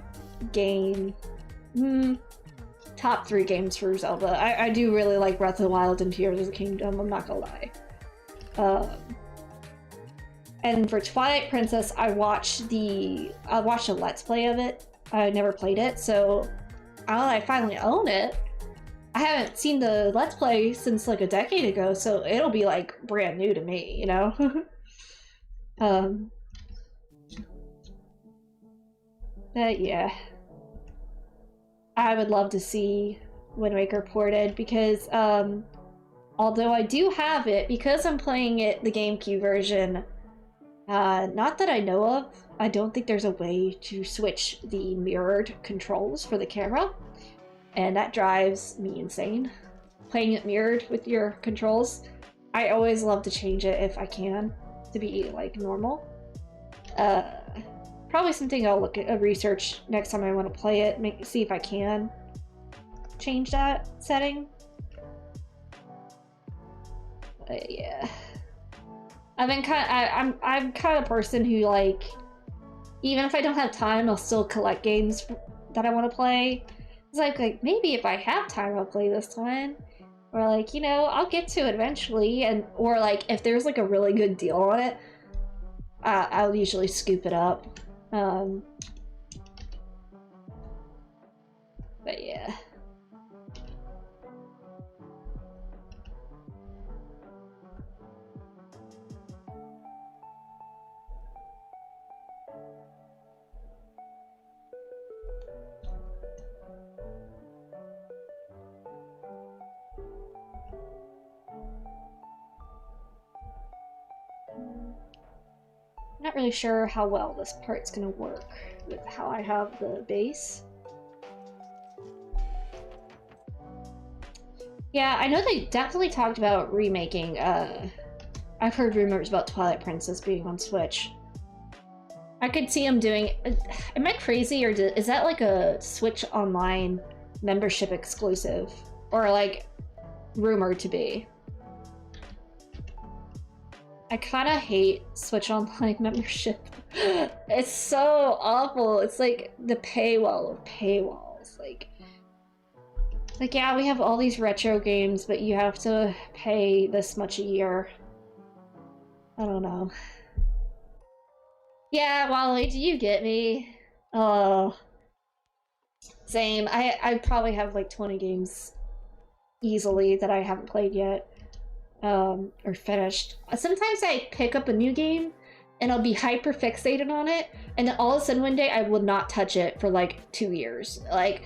game, top 3 games for Zelda. I do really like Breath of the Wild and Tears of the Kingdom, I'm not gonna lie. And for Twilight Princess, I watched a Let's Play of it. I never played it, so I finally own it. I haven't seen the Let's Play since like a decade ago, so it'll be like brand new to me, you know? But yeah. I would love to see Wind Waker ported because, although I do have it, because I'm playing it the GameCube version, not that I know of, I don't think there's a way to switch the mirrored controls for the camera, and that drives me insane. Playing it mirrored with your controls, I always love to change it if I can to be like normal. Probably something I'll look at research next time I want to play it, see if I can change that setting. But yeah. I'm kind of a person who, like, even if I don't have time, I'll still collect games that I want to play. It's like maybe if I have time, I'll play this one, or like, you know, I'll get to it eventually, or like if there's like a really good deal on it, I'll usually scoop it up. But yeah. I'm not really sure how well this part's gonna work with how I have the base. Yeah, I know they definitely talked about remaking, I've heard rumors about Twilight Princess being on Switch. I could see them doing, am I crazy, or is that like a Switch Online membership exclusive? Or like, rumored to be? I kind of hate Switch Online membership. It's so awful. It's like the paywall of paywalls. Like yeah, we have all these retro games, but you have to pay this much a year. I don't know. Yeah, Wally, do you get me? Oh, same. I probably have like 20 games easily that I haven't played yet. Or finished. Sometimes I pick up a new game and I'll be hyper fixated on it, and then all of a sudden one day I will not touch it for like 2 years. Like,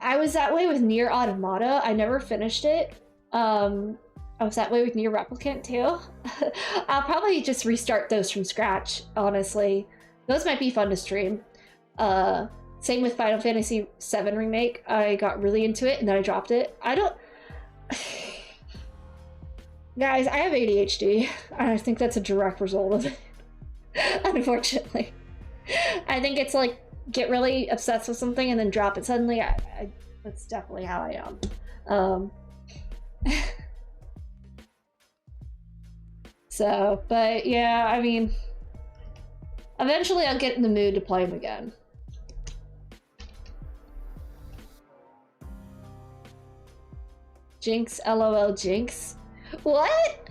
I was that way with Nier Automata. I never finished it. I was that way with Nier Replicant too. I'll probably just restart those from scratch, honestly. Those might be fun to stream. Same with Final Fantasy VII Remake. I got really into it and then I dropped it. I don't... Guys, I have ADHD. I think that's a direct result of it. Unfortunately. I think it's like, get really obsessed with something and then drop it suddenly. That's definitely how I am. So, but yeah, I mean, eventually I'll get in the mood to play them again. Jinx, LOL, Jinx. What?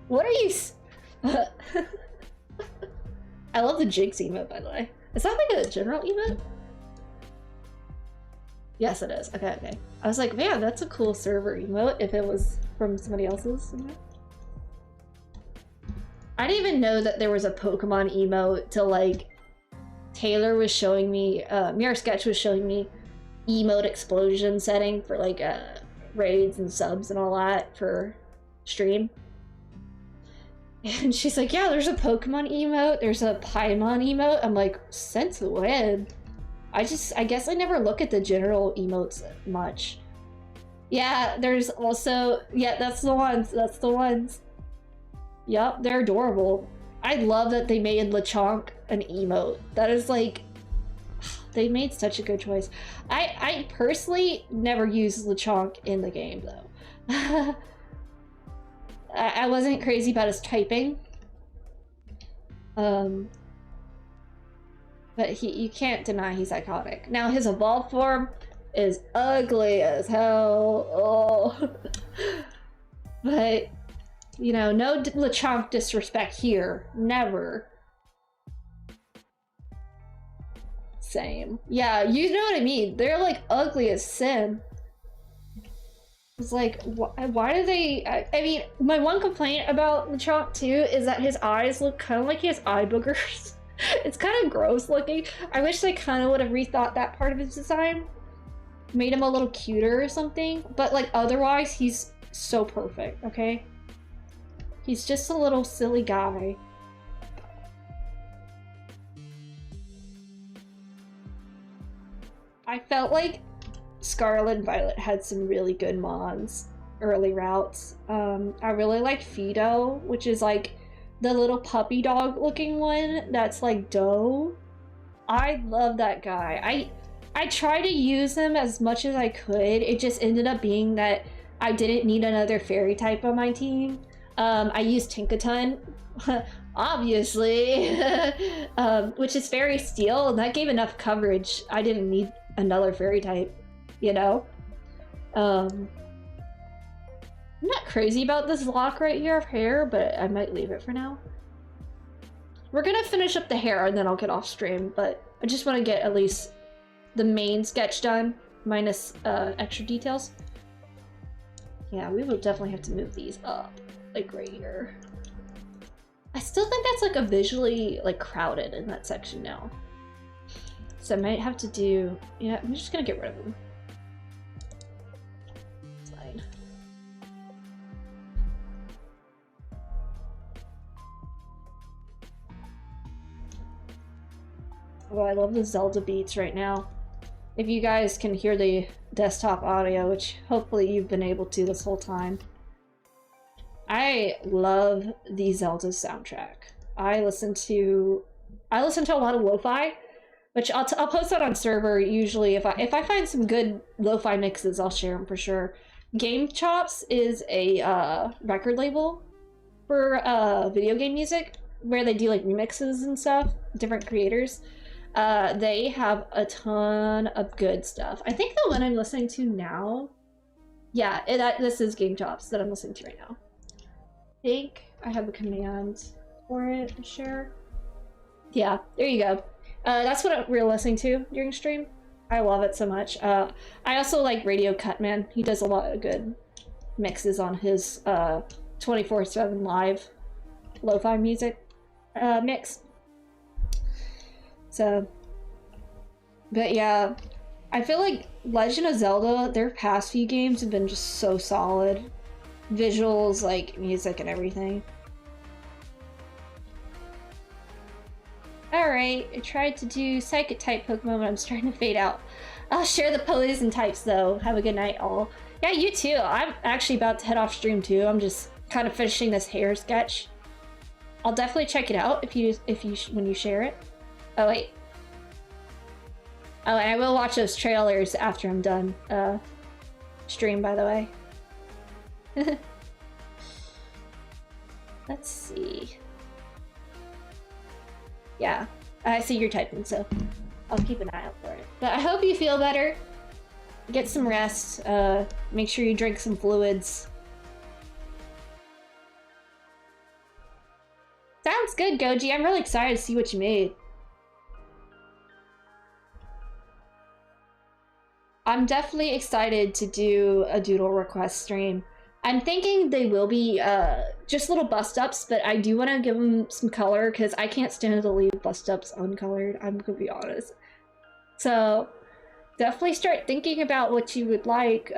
What are you? I love the Jinx emote, by the way. Is that like a general emote? Yes, it is. Okay, okay. I was like, man, that's a cool server emote if it was from somebody else's emote. I didn't even know that there was a Pokemon emote till like Taylor was showing me, Mirror Sketch was showing me emote explosion setting for like raids and subs and all that for stream. And she's like, yeah, there's a Pokemon emote, there's a Paimon emote. I'm like, since when? I guess I never look at the general emotes much. Yeah, there's also, yeah, that's the ones. Yup, they're adorable. I love that they made Lechonk an emote. That is like, they made such a good choice. I personally never used Lechonk in the game though. I wasn't crazy about his typing. But you can't deny he's iconic. Now his evolved form is ugly as hell. Oh. But, you know, no Lechonk disrespect here. Never. Same. Yeah, you know what I mean. They're like ugly as sin. It's like, why do they... I mean, my one complaint about Lechonk too is that his eyes look kind of like he has eye boogers. It's kind of gross looking. I wish they kind of would have rethought that part of his design. Made him a little cuter or something. But like otherwise, he's so perfect, okay? He's just a little silly guy. I felt like Scarlet and Violet had some really good mons early routes. I really like Fido, which is like the little puppy dog looking one that's like doe. I love that guy. I try to use him as much as I could. It just ended up being that I didn't need another fairy type on my team. I used Tinkaton, obviously, which is fairy steel, and that gave enough coverage. I didn't need another fairy type, you know? I'm not crazy about this lock right here of hair, but I might leave it for now. We're gonna finish up the hair and then I'll get off stream, but I just want to get at least the main sketch done, minus extra details. Yeah, we will definitely have to move these up, like right here. I still think that's like a visually like crowded in that section now. So I might have to do, yeah, I'm just gonna get rid of them. It's fine. Oh, I love the Zelda beats right now. If you guys can hear the desktop audio, which hopefully you've been able to this whole time. I love the Zelda soundtrack. I listen to a lot of lo-fi, which I'll post that on server usually. If I find some good lo-fi mixes, I'll share them for sure. Game Chops is a record label for video game music, where they do like remixes and stuff, different creators. They have a ton of good stuff. I think the one I'm listening to now, yeah, this is Game Chops that I'm listening to right now. I think I have a command for it to share. Yeah, there you go. That's what we're listening to during stream. I love it so much. I also like Radio Cutman. He does a lot of good mixes on his 24/7 live lo-fi music mix. So, but yeah, I feel like Legend of Zelda, their past few games have been just so solid. Visuals, like music and everything. Alright, I tried to do Psychic type Pokemon, but I'm starting to fade out. I'll share the poison types though. Have a good night, all. Yeah, you too. I'm actually about to head off stream too. I'm just kind of finishing this hair sketch. I'll definitely check it out when you share it. Oh wait. Oh, and I will watch those trailers after I'm done stream, by the way. Let's see. Yeah, I see you're typing, so I'll keep an eye out for it. But I hope you feel better. Get some rest. Make sure you drink some fluids. Sounds good, Goji. I'm really excited to see what you made. I'm definitely excited to do a doodle request stream. I'm thinking they will be just little bust-ups, but I do want to give them some color because I can't stand to leave bust-ups uncolored, I'm gonna be honest. So definitely start thinking about what you would like.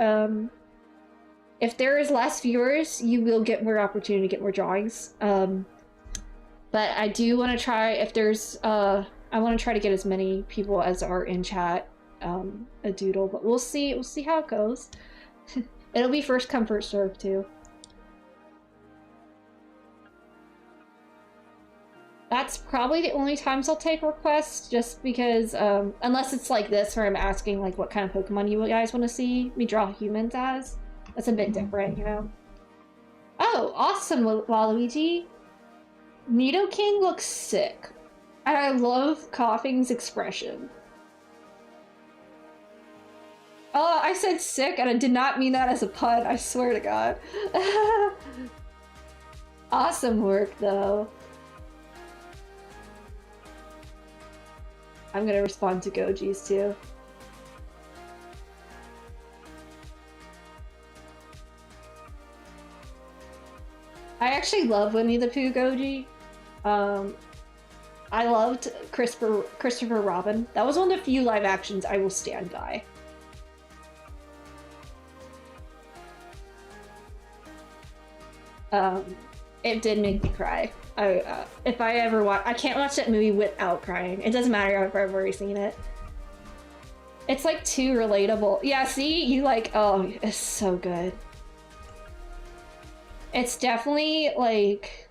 If there is less viewers, you will get more opportunity to get more drawings. But I do want to try, if there's, I want to try to get as many people as are in chat a doodle, but we'll see how it goes. It'll be first come, first serve too. That's probably the only times I'll take requests, just because, unless it's like this, where I'm asking like what kind of Pokemon you guys want to see me draw humans as. That's a bit different, you know? Oh, awesome, Waluigi! Nidoking looks sick. And I love Coughing's expression. Oh, I said sick, and I did not mean that as a pun, I swear to God. Awesome work, though. I'm gonna respond to Goji's, too. I actually love Winnie the Pooh Goji. I loved Christopher Robin. That was one of the few live actions I will stand by. It did make me cry. If I ever watch, I can't watch that movie without crying. It doesn't matter if I've already seen it. It's like too relatable. Yeah, see, you like, oh, it's so good. It's definitely like,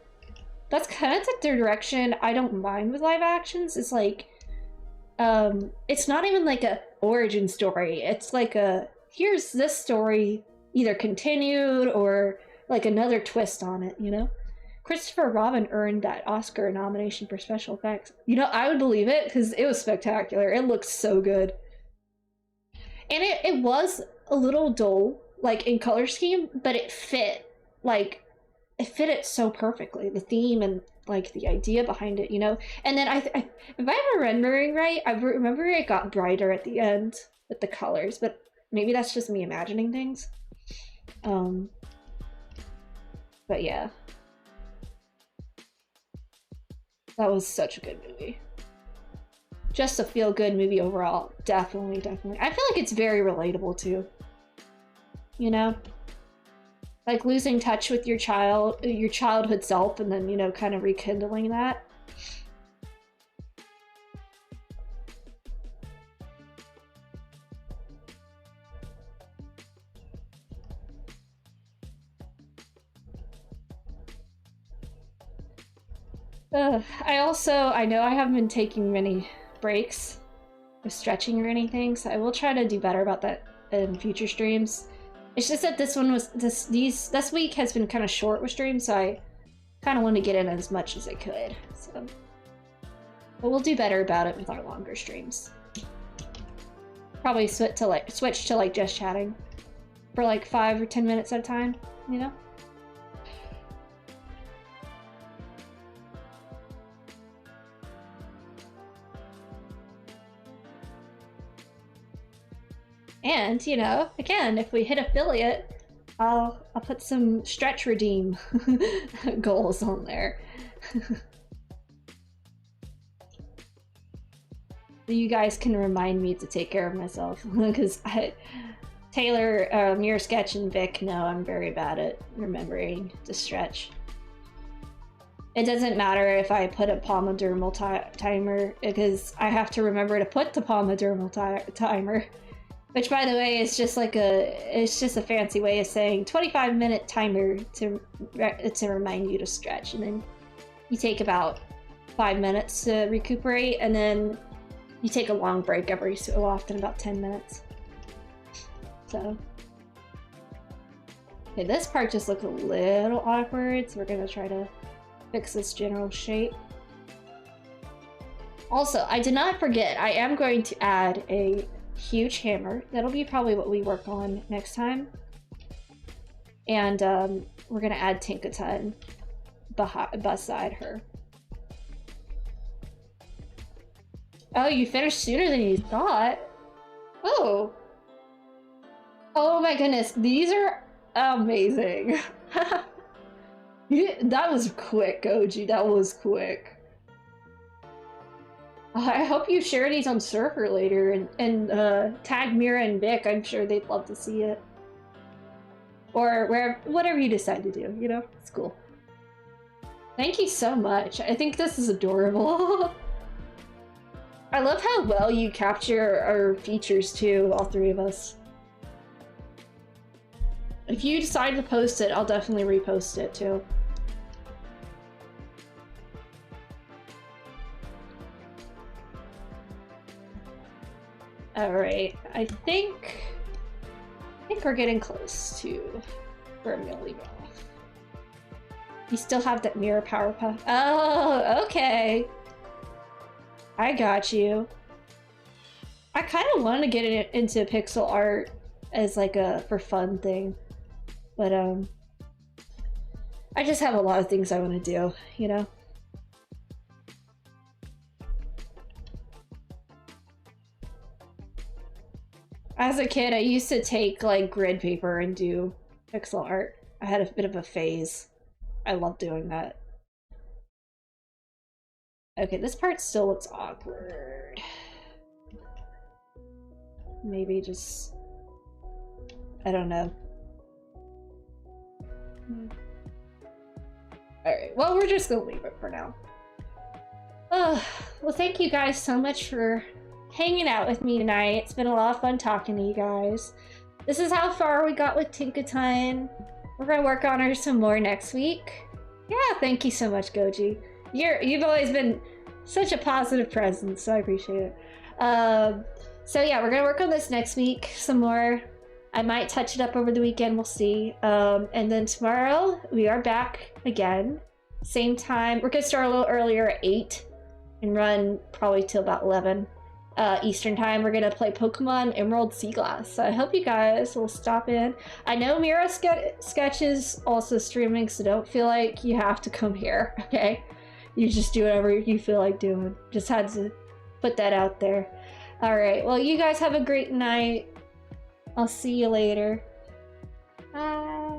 that's kind of the direction I don't mind with live actions. It's like, it's not even like a origin story. It's like a, here's this story either continued or like another twist on it, you know? Christopher Robin earned that Oscar nomination for special effects. You know, I would believe it because it was spectacular. It looked so good. And it was a little dull, like in color scheme, but it fit. Like, it fit it so perfectly. The theme and like the idea behind it, you know? And then if I'm remembering right, I remember it got brighter at the end with the colors, but maybe that's just me imagining things. But yeah. That was such a good movie. Just a feel-good movie overall. Definitely, definitely. I feel like it's very relatable too. You know? Like losing touch with your childhood self and then, you know, kind of rekindling that. I know I haven't been taking many breaks with stretching or anything, so I will try to do better about that in future streams. It's just that this week has been kind of short with streams, so kind of want to get in as much as I could. So, but we'll do better about it with our longer streams. Probably switch to like just chatting for like 5 or 10 minutes at a time, you know? And, you know, again, if we hit affiliate, I'll put some stretch redeem goals on there. You guys can remind me to take care of myself, because Taylor, Mirror Sketch, and Vic know I'm very bad at remembering to stretch. It doesn't matter if I put a Pomodermal timer, because I have to remember to put the Pomodermal timer. Which, by the way, is just like it's just a fancy way of saying 25-minute timer to remind you to stretch. And then you take about 5 minutes to recuperate, and then you take a long break every so often, about 10 minutes. So. Okay, this part just looks a little awkward, so we're gonna try to fix this general shape. Also, I did not forget, I am going to add a huge hammer. That'll be probably what we work on next time. And we're gonna add Tinkaton beside her. Oh, you finished sooner than you thought. Oh. Oh my goodness, these are amazing. That was quick, Goji. That was quick. I hope you share these on Surfer later and tag Mira and Vic. I'm sure they'd love to see it. Or whatever you decide to do, you know? It's cool. Thank you so much. I think this is adorable. I love how well you capture our features too, all three of us. If you decide to post it, I'll definitely repost it too. Alright, I think we're getting close to where I'm gonna leave it off. You still have that mirror power puff. Oh, okay. I got you. I kind of want to get into pixel art as like a for fun thing, but I just have a lot of things I want to do, you know? As a kid, I used to take like grid paper and do pixel art. I had a bit of a phase. I love doing that. Okay, this part still looks awkward. Maybe just... I don't know. Alright, well, we're just gonna leave it for now. Oh, well, thank you guys so much for hanging out with me tonight. It's been a lot of fun talking to you guys. This is how far we got with Tinkaton. We're gonna work on her some more next week. Yeah, thank you so much, Goji. You've always been such a positive presence, so I appreciate it. So yeah, we're gonna work on this next week some more. I might touch it up over the weekend, we'll see. And then tomorrow, we are back again. Same time. We're gonna start a little earlier at 8 and run probably till about 11 Eastern time. We're gonna play Pokemon Emerald Sea Glass. So I hope you guys will stop in. I know Mira Sketch is also streaming, so don't feel like you have to come here, okay? You just do whatever you feel like doing. Just had to put that out there. Alright, well, you guys have a great night. I'll see you later. Bye.